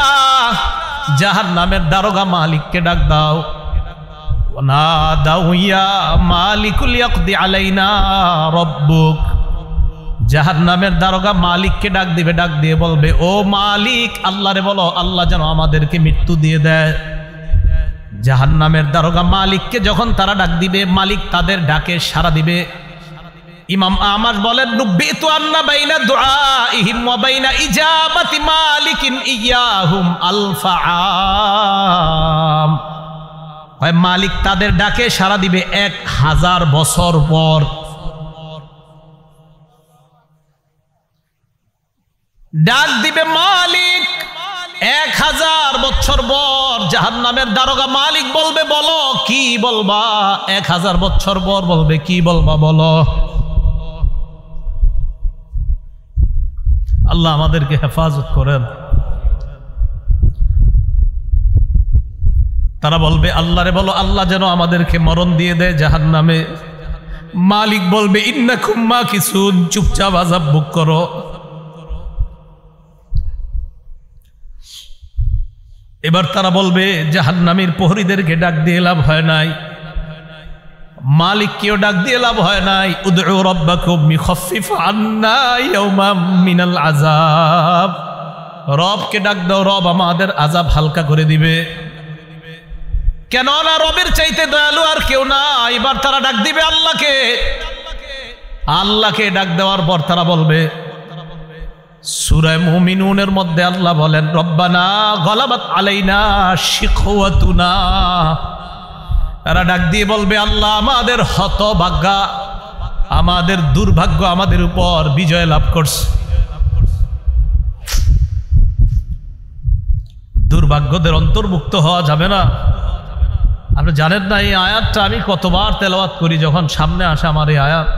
জাহান্নামের দারোগা মালিককে ডাক দাও। নাদাউ ইয়া মালিকুল ইয়াকদি আলাইনা রাব্বুক, জাহান্নামের দারোগা মালিককে ডাক দিবে, ডাক দিয়ে বলবে ও মালিক, আল্লাহরে বলো আল্লাহ যেন আমাদেরকে মৃত্যু দিয়ে দেয়। জাহান্নামের দারোগা মালিককে যখন তারা ডাক দিবে, মালিক তাদের ডাকে সাড়া দিবে। ইমাম আমাশ বলেন নুব্বিতু আন্না বাইনা দুআইহিম ওয়া বাইনা ইজাবাতি মালিকিন ইয়াহুম আলফাআম, মালিক তাদের ডাকে সাড়া দিবে 1000 বছর পর। ডাক দিবে মালিক 1000 বছর পর। জাহান্নামের দারোগা মালিক বলবে বলো কি বলবা? 1000 বছর পর বলবে কি বলবা বলো। আল্লাহ আমাদেরকে হেফাজত করেন। তারা বলবে আল্লাহরে বলো আল্লাহ যেন আমাদেরকে মরণ দিয়ে দেয় জাহান্নামে। মালিক বলবে ইন্নাকুম মাকিসুন, চুপচাপ আযাব ভোগ করো। এবার তারা বলবে জাহান্নামীর প্রহরীদেরকে ডাক দিয়ে লাভ হয় নাই, মালিককেও ডাক দিয়ে লাভ হয় নাই। উদউ রাব্বাকুম ইখাফফিফ আন্না ইয়াওমান মিনাল আযাব, রবকে ডাক দাও, রব আমাদের আযাব হালকা করে দিবে। কেন না রবের চাইতে দয়ালু আর কেউ না। এবার তারা ডাক দিবে আল্লাহকে। আল্লাহকে ডাক দেওয়ার পর তারা বলবে, সূরা মুমিনুনের মধ্যে আল্লাহ বলেন রব্বানা গলাবাত আলাইনা শিকওয়াতুনা, তারা ডাক দিয়ে বলবে আল্লাহ আমাদের হতভাগ্য, আমাদের দুর্ভাগ্য আমাদের উপর বিজয় লাভ করছে। দুর্ভাগ্যদের অন্তর্ভুক্ত হওয়া যাবে না। আপনি জানেন না এই আয়াতটা আমি কতবার তেলাওয়াত করি, যখন সামনে আসে আমার এই আয়াত,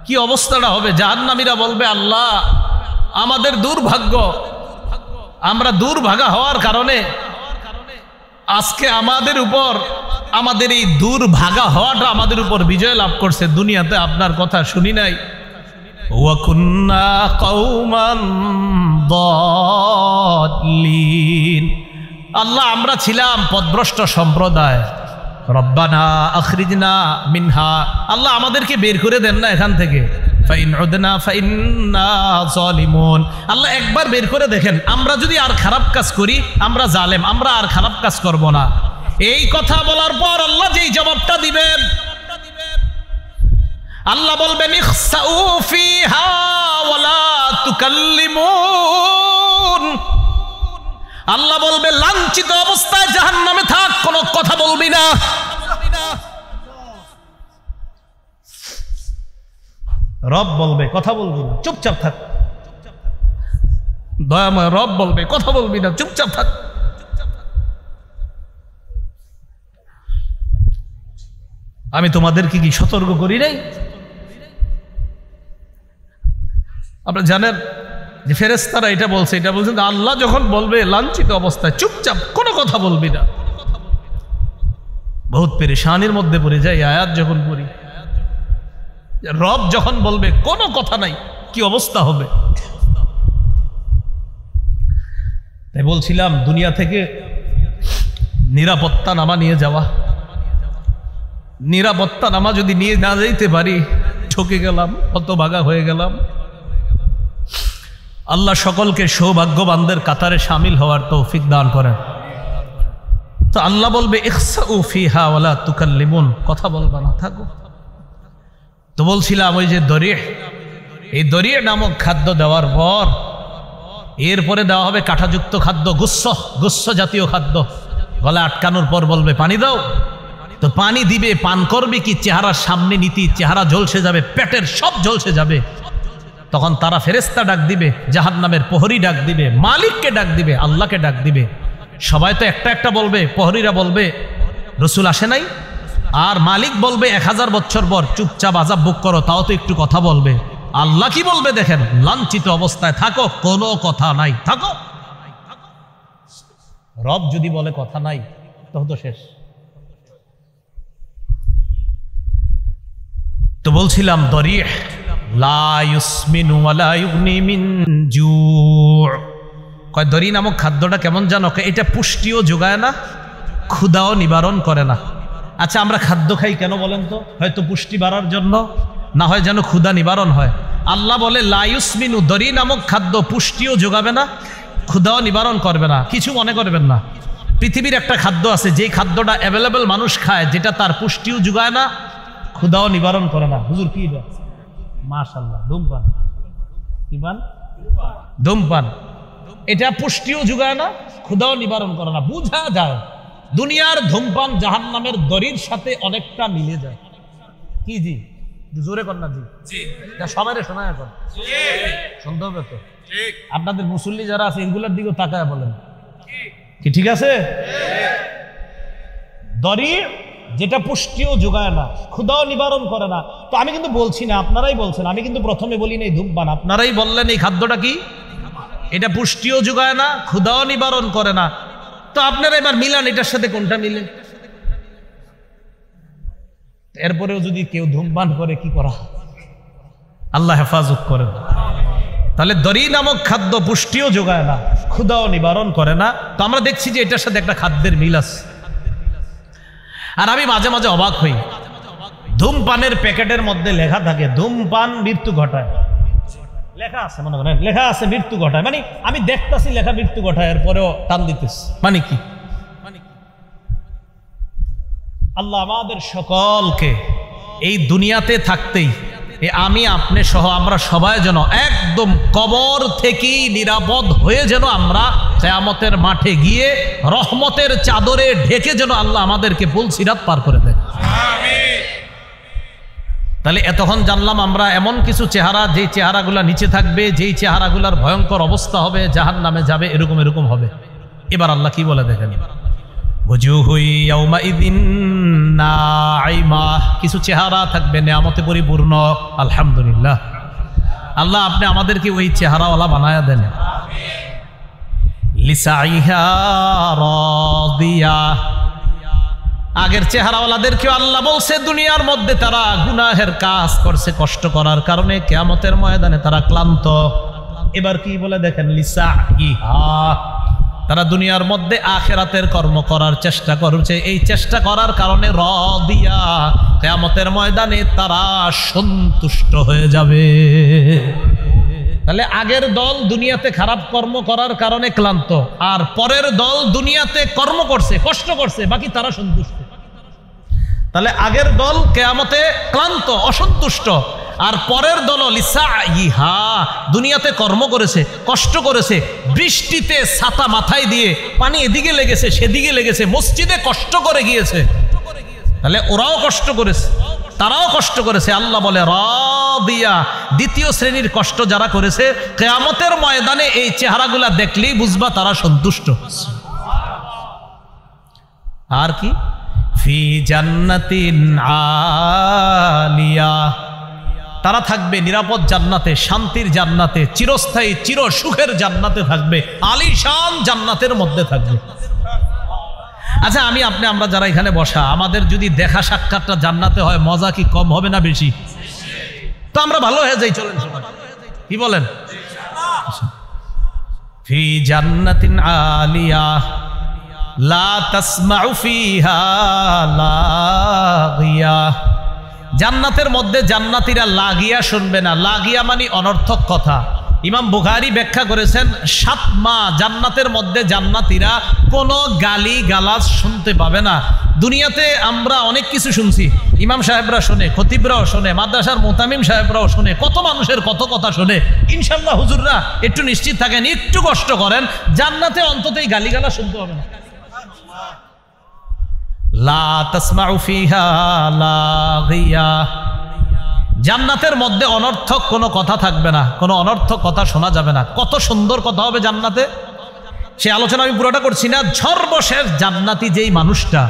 কি অবস্থাটা হবে। জাহান্নামীরা বলবে আল্লাহ আমাদের দুর্ভাগ্য, আমরা দুর্ভাগা হওয়ার কারণে আজকে আমাদের উপর, আমাদের এই দুর্ভাগা হওয়াটা আমাদের উপর বিজয় লাভ করছে। দুনিয়াতে আপনার কথা শুনি নাই। ওয়া কুন্না কওমান দাল্লিন, আল্লাহ আমরা ছিলাম পথভ্রষ্ট সম্প্রদায়। রব্বানা আখরিজনা মিনহা, আল্লাহ আমাদেরকে বের করে দেন না এখান থেকে। ফাইন উদনা ফাইন্না যালিমুন, আল্লাহ একবার বের করে দেখেন, আমরা যদি আর খারাপ কাজ করি আমরা জালেম, আমরা আর খারাপ কাজ করব না। এই কথা বলার পর আল্লাহ যেই জবাবটা দিবেন, আল্লাহ বলবেন ইখসাউ ফিহা ওয়ালা তুকাল্লিমুন, আল্লাহ বলবে লাঞ্ছিত অবস্থায় জাহান্নামে থাক, কোনো কথা বলবি না। রব বলবে কথা বলবি না, চুপচাপ থাক। দয়াময় রব বলবে কথা বলবি না, চুপচাপ থাক। আমি তোমাদেরকে কি সতর্ক করি নাই? আপনারা জানেন যে ফেরেশতারা এটা বলছেন আল্লাহ যখন বলবে লাঞ্ছিত অবস্থায় চুপচাপ কোনো কথা বলবি না। বহুত পেরেশানির মধ্যে পড়ে যায় আয়াত যখন পড়ি, রব যখন বলবে কোনো কথা নাই, কি অবস্থা হবে। তাই বলছিলাম দুনিয়া থেকে নিরাপত্তা নামা নিয়ে যাওয়া, নিরাপত্তা নামা যদি নিয়ে না যাইতে পারি ঠকে গেলাম, হতভাগা হয়ে গেলাম। আল্লাহ সকলকে সৌভাগ্যবানদের কাতারে শামিল হওয়ার তৌফিক দান করেন। তো আল্লাহ বলবে ইখসাউ ফিহা ওয়ালা তুকাল্লিমুন, কথা বলবা না, থাকো। তো বলছিলাম ওই যে দরিহ, এই দরিহ নামক খাদ্য দেওয়ার পর এরপরে দেওয়া হবে কাঁটাযুক্ত খাদ্য, গুচ্ছ জাতীয় খাদ্য। গলা আটকানোর পর বলবে পানি দাও, তো পানি দিবে, পান করবে কি চেহারার সামনে নীতি, চেহারা ঝলসে যাবে, পেটের সব ঝলসে যাবে। তখন তারা ফেরেশতা ডাক দিবে, জাহান্নামের প্রহরী ডাক দিবে, মালিককে ডাক দিবে, আল্লাহকে ডাক দিবে। সবাই তো একটা একটা বলবে, প্রহরীরা বলবে রসুল আসে নাই, আর মালিক বলবে 1000 বছর পর চুপচাপ আযাব ভোগ করো, তাও তো একটু কথা বলবে। আল্লাহ কি বলবে দেখেন, লাঞ্ছিত অবস্থায় থাকো, কোনো কথা নাই, থাকো। রব যদি বলে কথা নাই তখন তো শেষ। তো বলছিলাম দরিহ লা ইউসমিনু ওয়ালা ইউগনি মিন জু', কয় দরি নামক খাদ্যটা কেমন জানো, এটা পুষ্টিও যোগায় না, ক্ষুধাও নিবারণ করে না। আচ্ছা আমরা খাদ্য খাই কেন বলেন তো? হয়তো পুষ্টি বাড়ার জন্য, না হয় যেন ক্ষুধা নিবারণ হয়। আল্লাহ বলে লা ইউসমিনু, দরি নামক খাদ্য পুষ্টিও যোগাবে না, ক্ষুধাও নিবারণ করবে না। কিছু মনে করবেন না, পৃথিবীর একটা খাদ্য আছে যেই খাদ্যটা অ্যাভেলেবল মানুষ খায়, যেটা তার পুষ্টিও যোগায় না, ক্ষুধাও নিবারণ করে না। হুজুর কি এটা? মাশাআল্লাহ, ধূমপান। কি পান? ধূমপান। এটা পুষ্টিও যোগায় না, ক্ষুধাও নিবারণ করে না। বুঝা যায় দুনিয়ার ধূমপান জাহান্নামের দড়ির সাথে অনেকটা মিলে যায়। কি জি? জোরে কর না জি। সবাই শোনা এখন শুনতে হবে তো। আপনাদের মুসল্লি যারা আছে এগুলোর দিকেও তাকায় বলেন কি ঠিক আছে? দড়ি যেটা পুষ্টিও যোগায় না, ক্ষুধাও নিবারণ করে না। তো আমি কিন্তু বলছি না, আপনারাই বলছেন, আমি কিন্তু প্রথমে বলি না এই ধূমপান, আপনারাই বললেন এই খাদ্যটা কি, এটা পুষ্টিও যোগায় না, ক্ষুধাও নিবারণ করে না। তো আপনারা এবার মিলান এটার সাথে কোনটা মিলে। এরপরেও যদি কেউ ধূমপান করে কি করা, আল্লাহ হেফাজত করেন। তাহলে দড়ি নামক খাদ্য পুষ্টিও যোগায় না, ক্ষুধাও নিবারণ করে না। তো আমরা দেখছি যে এটার সাথে একটা খাদ্যের মিল আছে। আর আমি মাঝে মাঝে অবাক হই, ধূমপানের প্যাকেটের মধ্যে লেখা থাকে ধূমপান মৃত্যু ঘটায়, লেখা আছে, মনে করেন লেখা আছে মৃত্যু ঘটায়, মানে আমি দেখতেছি লেখা মৃত্যু ঘটায়, এরপরেও টান দিতেছি, মানে কি? আল্লাহ আমাদের সকলকে এই দুনিয়াতে থাকতেই আমি আপনি সহ আমরা সবাই যেন একদম কবর থেকেই নিরাপদ হয়ে যেন আমরা কিয়ামতের মাঠে গিয়ে রহমতের চাদরে ঢেকে যেন আল্লাহ আমাদেরকে পুলসিরাত পার করে দেয়। আমিন। তাহলে এতক্ষণ জানলাম আমরা এমন কিছু চেহারা, যেই চেহারাগুলা নিচে থাকবে, যেই চেহারাগুলার ভয়ঙ্কর অবস্থা হবে, জাহান্নামে যাবে, এরকম এরকম হবে। এবার আল্লাহ কি বলে দেখেন, কিছু চেহারা থাকবে নেয়ামতে পরিপূর্ণ। আলহামদুলিল্লাহ, আল্লাহ আপনি আমাদেরকে ওই চেহারাওয়ালা বানায়া দেন। লিসাইহা রাদিয়া, আগের চেহারাওয়ালাদেরকেও আল্লাহ বলছে দুনিয়ার মধ্যে তারা গুনাহের কাজ করছে, কষ্ট করার কারণে কিয়ামতের ময়দানে তারা ক্লান্ত। এবার কি বলে দেখেন, লিসাইহা, তারা দুনিয়ার মধ্যে আখিরাতের কর্ম করার চেষ্টা করছে, এই চেষ্টা করার কারণে রাদিয়া, কিয়ামতের ময়দানে তারা সন্তুষ্ট হয়ে যাবে। তাহলে আগের দল দুনিয়াতে খারাপ কর্ম করার কারণে ক্লান্ত, আর পরের দল দুনিয়াতে কর্ম করছে, কষ্ট করছে, বাকি তারা সন্তুষ্ট। তাহলে আগের দল কিয়ামতে ক্লান্ত, অসন্তুষ্ট, আর পরের দল লিসাইহা, দুনিয়াতে কর্ম করেছে, কষ্ট করেছে, বৃষ্টিতে ছাতা মাথায় দিয়ে পানি এদিকে লেগেছে সেদিকে লেগেছে, মসজিদে কষ্ট করে গিয়েছে। তাহলে ওরাও কষ্ট করেছে, তারাও কষ্ট করেছে। আল্লাহ বলে রাদিয়া, দ্বিতীয় শ্রেণীর কষ্ট যারা করেছে, কিয়ামতের ময়দানে এই চেহারাগুলা দেখলেই বুঝবা তারা সন্তুষ্ট। আর কি, ফি জান্নাতিন আলিয়া, তারা থাকবে নিরাপদ জান্নাতে, শান্তির জান্নাতে, চিরস্থায়ী চির সুখের জান্নাতে থাকবে, আলিশান জান্নাতের মধ্যে থাকবে। আচ্ছা, আমরা যারা এখানে বসা, আমাদের যদি দেখা সাক্ষাৎটা জান্নাতে হয়, মজা কি কম হবে না বেশি? তো আমরা ভালো হয়ে যাই, চলেন সবাই, কি বলেন? ফি জান্নাতিন আলিয়া লা তাসমাউ ফিহা লাগিয়া, জান্নাতের মধ্যে জান্নাতীরা লাগিয়া শুনবে না। লাগিয়া মানে অনর্থক কথা। ইমাম বুখারী ব্যাখ্যা করেছেন, 7 মাস জান্নাতের মধ্যে জান্নাতীরা কোনো গালি গালাজ শুনতে পাবে না। দুনিয়াতে আমরা অনেক কিছু শুনছি, ইমাম সাহেবরা শোনে, খতিবরাও শোনে, মাদ্রাসার মুতামিম সাহেবরাও শোনে, কত মানুষের কত কথা শোনে। ইনশাল্লাহ হুজুররা একটু নিশ্চিত থাকেন, একটু কষ্ট করেন, জান্নাতে অন্তত এই গালি গালাজ শুনতে হবে না। লা তাসমাউ ফিহা লাগিয়া, জান্নাতের মধ্যে অনর্থক কোনো কথা থাকবে না, কোনো অনর্থক কথা শোনা যাবে না। কত সুন্দর কথা হবে জান্নাতে, সে আলোচনা আমি পুরোটা করছি না। সর্বশেষ জান্নাতি যেই মানুষটা,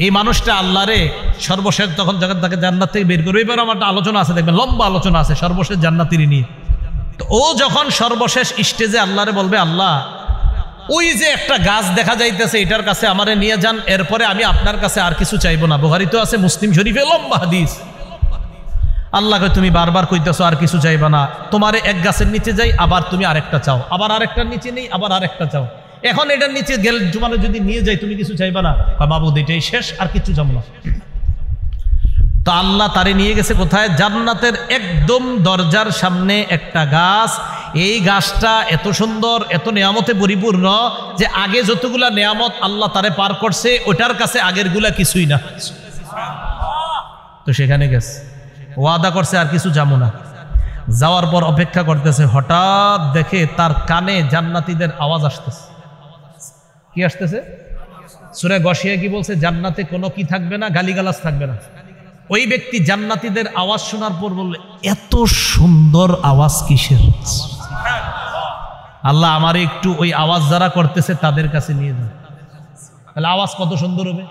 এই মানুষটা আল্লাহরে সর্বশেষ তখন যখন তাকে জান্নাত থেকে বের করবে, এবার আমার একটা আলোচনা আছে, দেখবেন লম্বা আলোচনা আছে সর্বশেষ জান্নাতির নিয়ে। তো ও যখন সর্বশেষ স্টেজে আল্লাহরে বলবে, আল্লাহ ওই যে একটা গাছ দেখা যাইতেছে, এটার কাছে আমারে নিয়ে যান, এরপরে আমি আপনার কাছে আর কিছু চাইবো না। বুখারী তো আছে, মুসলিম শরীফে লম্বা হাদিস। আল্লাহকে তুমি বারবার কইতেছো আর কিছু চাইবা না, তোমারে এক গাছের নিচে যাই, আবার তুমি আরেকটা চাও, আবার আরেকটার নিচে নেই, আবার আরেকটা চাও, এখন এটার নিচে গেল তোমারে যদি নিয়ে যাই তুমি কিছু চাইবা না? মাবুদ এটাই শেষ, আর কিছু চাবো না। তো আল্লাহ তারে নিয়ে গেছে কোথায়? জান্নাতের একদম দরজার সামনে একটা গাছ। এই গাছটা এত সুন্দর, এত নেয়ামতে পরিপূর্ণ যে আগে যতগুলা নেয়ামত আল্লাহ তারে পার করছে, ওটার কাছে আগের গুলা কিছুই না। তো সেখানে গেছে, ওয়াদা করছে আর কিছু যাবো না। যাওয়ার পর অপেক্ষা করতেছে, হঠাৎ দেখে তার কানে জান্নাতীদের আওয়াজ আসতেছে। কি আসতেছে? সূরা গশিয়া কি বলছে? জান্নাতে কোনো কি থাকবে না, গালিগালাজ থাকবে না। ওই ব্যক্তি জান্নাতীদের আওয়াজ শোনার পর বললে, এত সুন্দর আওয়াজ কিসের? আল্লাহ আমারে একটু ওই আওয়াজ যারা করতেছে তাদের কাছে নিয়ে যান। তাহলে আওয়াজ কত সুন্দর হবে,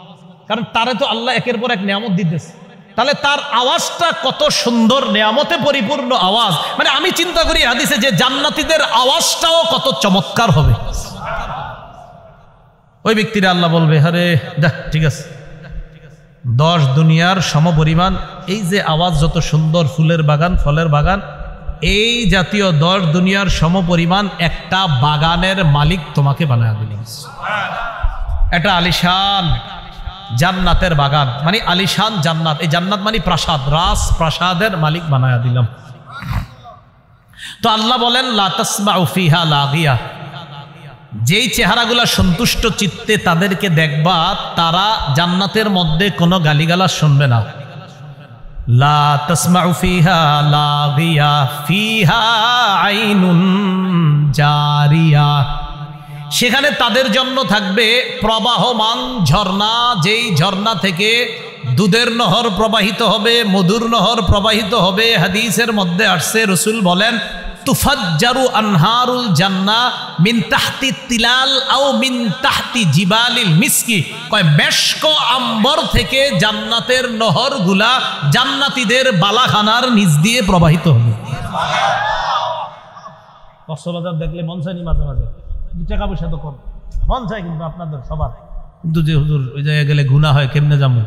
কারণ তারে তো আল্লাহ একের পর এক নিয়ামত দিতেছে। তাহলে তার আওয়াজটা কত সুন্দর, নিয়ামতে পরিপূর্ণ আওয়াজ। মানে আমি চিন্তা করি হাদিসে যে জান্নাতীদের আওয়াজটাও কত চমৎকার হবে। ওই ব্যক্তিরা আল্লাহ বলবে, আরে দেখ ঠিক আছে, 10 দুনিয়ার সমপরিমাণ এই যে আওয়াজ, যত সুন্দর ফুলের বাগান, ফলের বাগান, এই জাতীয় 10 দুনিয়ার সমপরিমাণ একটা বাগানের মালিক তোমাকে বানায় দিলাম। এটা আলিশান জান্নাতের বাগান, মানে আলিশান জান্নাত। এই জান্নাত মানে প্রাসাদ, রাজ প্রাসাদের মালিক বানায় দিলাম। তো আল্লাহ বলেন, লা তাসমাউ ফিহা লাগিয়া, যেই চেহারাগুলা সন্তুষ্ট চিত্তে তাদেরকে দেখবা, তারা জান্নাতের মধ্যে কোনো গালিগালাজ শুনবে না। লা তাসমাউ ফিহা লাগিয়া ফিহা আইনুন জারিয়া, সেখানে তাদের জন্য থাকবে প্রবাহমান ঝর্ণা, যেই ঝর্ণা থেকে দুধের নহর প্রবাহিত হবে, মধুর নহর প্রবাহিত হবে। হাদিসের মধ্যে আসছে, রাসূল বলেন, তুফাজ্জারু আনহারুল জান্নাহ মিন তাহতি তিলাল আও মিন তাহতি জিবালিল মিসকি, কয় মেশক আম্বর থেকে জান্নাতের নহরগুলা জান্নাতীদের বালাখানার নিচ দিয়ে প্রবাহিত হবে। কক্সবাজার দেখলে মন চায়নি মাঝে মাঝে, টাকা পয়সা তো কম, মন চায় কিন্তু আপনাদের সবার, কিন্তু যে হুজুর ওই জায়গায় গেলে গুনাহ হয়, কেমনে যাবো?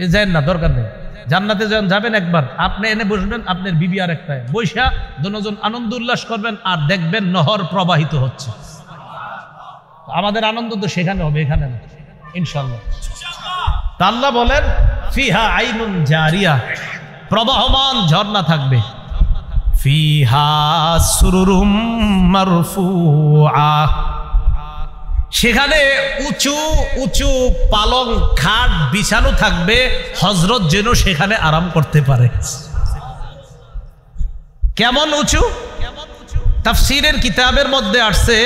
এ যায় না, দরকার নেই। জান্নাতে যখন যাবেন একবার, আপনি এনে বসবেন, আপনার বিবি আর একটায় বৈশা, দুজন আনন্দ উল্লাস করবেন, আর দেখবেন নহর প্রবাহিত হচ্ছে। আমাদের আনন্দ তো সেখানে হবে, এখানে না, ইনশাআল্লাহ। তা আল্লাহ বলেন ফিহা আইনুন জারিয়া, প্রবাহমান ঝর্ণা থাকবে। ফিহা সুরুরুম মারফুআ, সেখানে উঁচু উঁচু পালং খাট বিছানো থাকবে, হযরত যেন সেখানে আরাম করতে পারে। কেমন উঁচু? তাফসীরের কিতাবের মধ্যে আসছে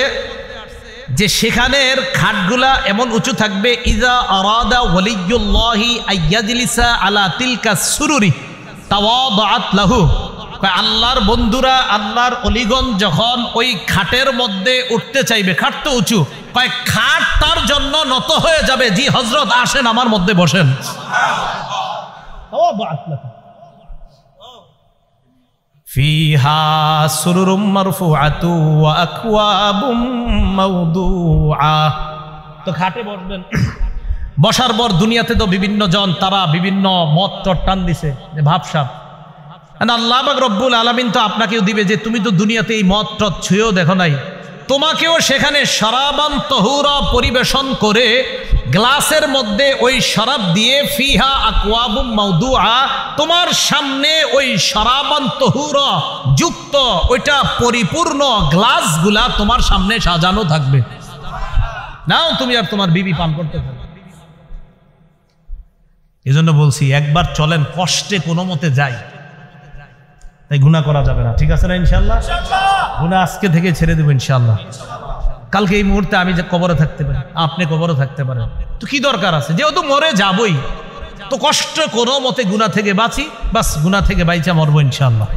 যে সেখানের খাটগুলা এমন উঁচু থাকবে, ইজা আরাদা ওয়ালিয়ুল্লাহি আইয়াজলিসা আলা তিলকা সুরুরি তাওয়াদাআত লাহু, আল্লাহর বন্ধুরা, আল্লাহর অলিগণ যখন ওই খাটের মধ্যে উঠতে চাইবে, খাট তো উঁচু, খাট তার জন্য নত হয়ে যাবে, জি হযরত আসেন আমার মধ্যে বসেন। ফিহা সুরুরুম মারফুআতু ওয়া আকওয়াবুম মাওদুআ, তো খাটে বসবেন। বসার পর দুনিয়াতে তো বিভিন্ন জন তারা বিভিন্ন মত টান দিছে যে ভাবসাব, আল্লাহ পাক রব্বুল আলামিন তো আপনাকেও দিবে যে তুমি তো দুনিয়াতে এই মদ টদ ছুঁয়েও দেখো নাই, তোমাকেও সেখানে শরাবান তহুরা পরিবেশন করে গ্লাসের মধ্যে ওই শরাব দিয়ে, ফিহা আকওয়াবুম মাওদুআ, তোমার সামনে ওই শরাবান তহুরা যুক্ত ওইটা পরিপূর্ণ গ্লাসগুলা তোমার সামনে সাজানো থাকবে, নাও তুমি আর তোমার বিবি পান করতে থাকবে। এজন্য বলছি একবার চলেন, কষ্টে কোনো মতে যাই, তাই গুনাহ করা যাবে না, ঠিক আছে না ইনশাআল্লাহ? গুনাহ আজকে থেকে ছেড়ে দেব ইনশাআল্লাহ। কালকে এই মুহূর্তে আমি যে কবরে থাকতে পারি, আপনি কবরে থাকতে পারেন, তো কি দরকার আছে, যেহেতু মরে যাবই, তো কষ্ট কোনো মতে গুনাহ থেকে বাঁচি, বাস গুনাহ থেকে বাইচা মরবো ইনশাআল্লাহ।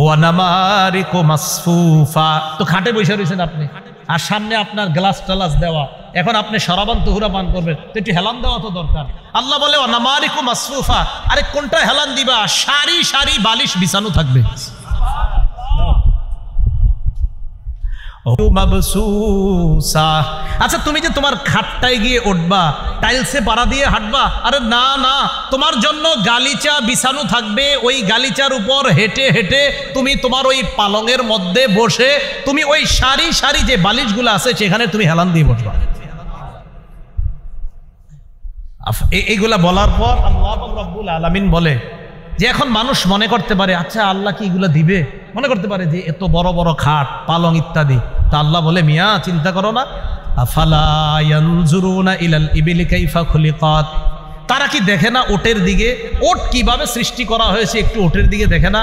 ওয়া নামারিকু মাসফুফা, তো খাটে বসে রয়েছেন আপনি, আর সামনে আপনার গ্লাস টালাস দেওয়া, এখন আপনি শরাবান তহুরা পান করবেন, তো একটু হেলান দেওয়া তো দরকার। আল্লাহ বলে ওয়া নামারিকু মাসফুফা, আরে কোনটা হেলান দিবা? সারি সারি বালিশ বিছানো থাকবে। আচ্ছা তুমি যে তোমার খাটটায় গিয়ে উঠবা, টাইলসে পাড়া দিয়ে হাঁটবা, আরে না না, তোমার জন্য গালিচা বিছানো থাকবে, ওই গালিচার উপর হেঁটে হেঁটে তুমি তোমার ওই পালঙের মধ্যে বসে তুমি ওই সারি সারি যে বালিশগুলো আছে সেখানে তুমি হেলান দিয়ে বসবা। এইগুলা বলার পর আল্লাহ রাব্বুল আলামিন বলে যে এখন মানুষ মনে করতে পারে, আচ্ছা আল্লাহ কি এগুলা দিবে, মনে করতে পারে যে এত বড় বড় খাট পালং ইত্যাদি, তা আল্লাহ বলে মিয়া চিন্তা করো না, আফালা ইয়ানজুরুনা ইলাল ইবিলি কাইফা খুলিকাত, তারা কি দেখে না ওটের দিকে, ওট কিভাবে সৃষ্টি করা হয়েছে, একটু ওটের দিকে দেখে না?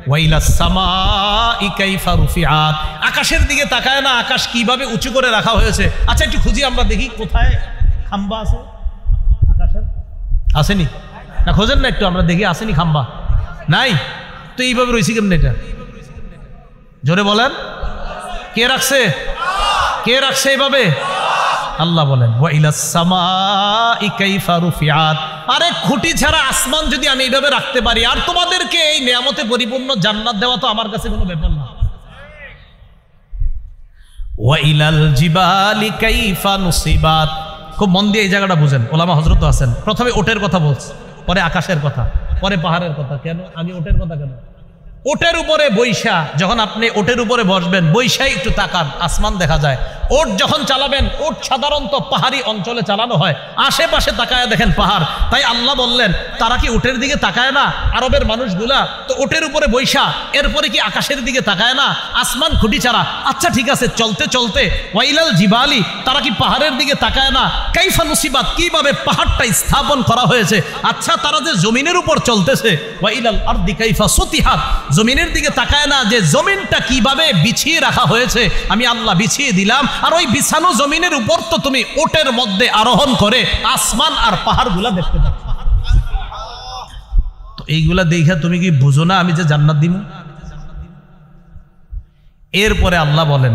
ওয়াইলাস সামাই কাইফা রুফিআত, আকাশের দিকে তাকায় না, আকাশ কিভাবে উঁচু করে রাখা হয়েছে? আচ্ছা একটু খুঁজি আমরা দেখি কোথায় খাম্বা আছে আকাশের, আসেনি না? খোঁজেন না একটু, আমরা দেখি আসেনি খাম্বা, নাই তো এইভাবে রয়েছে কেমন? এটা জোরে বলেন, কে রাখছে? কে রাখছে এইভাবে? আল্লাহ বলেন ওয়াইলাস সামাই কাইফা রুফিআত, আরে খুঁটি ছাড়া আসমান যদি আমি এইভাবে রাখতে পারি, আর তোমাদেরকে এই নিয়ামতে পরিপূর্ণ জান্নাত দেওয়া তো আমার কাছে কোনো ব্যাপার না। ওয়াইলাল জিবালি কাইফা নুসিবাত, খুব মন দিয়ে এই জায়গাটা বুঝেন, ওলামা হযরত আছেন। প্রথমে ওটের কথা বলছে, পরে আকাশের কথা, পরে পাহাড়ের কথা। কেন আমি ওটের কথা কেন? ওটের উপরে বৈশা, যখন আপনি ওটের উপরে বসবেন, বৈশাই একটু তাকান, আসমান দেখা যায়। ওট যখন চালাবেন, ওট সাধারণত পাহাড়ি অঞ্চলে চালানো হয়, আশেপাশে তাকায় দেখেন পাহাড়। তাই আল্লাহ বললেন তারা কি ওটের দিকে তাকায় না আরবের মানুষগুলা? তো ওটের উপরে বৈশা, এরপরে কি আকাশের দিকে তাকায় না? আসমান খুঁটি ছাড়া। আচ্ছা ঠিক আছে, চলতে চলতে ওয়াইলাল জিবালি, তারা কি পাহাড়ের দিকে তাকায় না? কাইফা নুসিবাত, কিভাবে পাহাড়টা স্থাপন করা হয়েছে। আচ্ছা তারা যে জমিনের উপর চলতেছে, ওয়াইলাল আরদি কাইফা সুতিহাত, জমিনের দিকে তাকায় না যে জমিনটা কিভাবে বিছিয়ে রাখা হয়েছে, আমি আল্লাহ বিছিয়ে দিলাম। আর ওই বিছানো জমিনের উপর তো তুমি ওটের মধ্যে আরোহণ করে আসমান আর পাহাড়গুলা দেখতে পাচ্ছ। তো এইগুলা দেখে তুমি কি বুঝো না আমি যে জান্নাত দিব? এরপরে আল্লাহ বলেন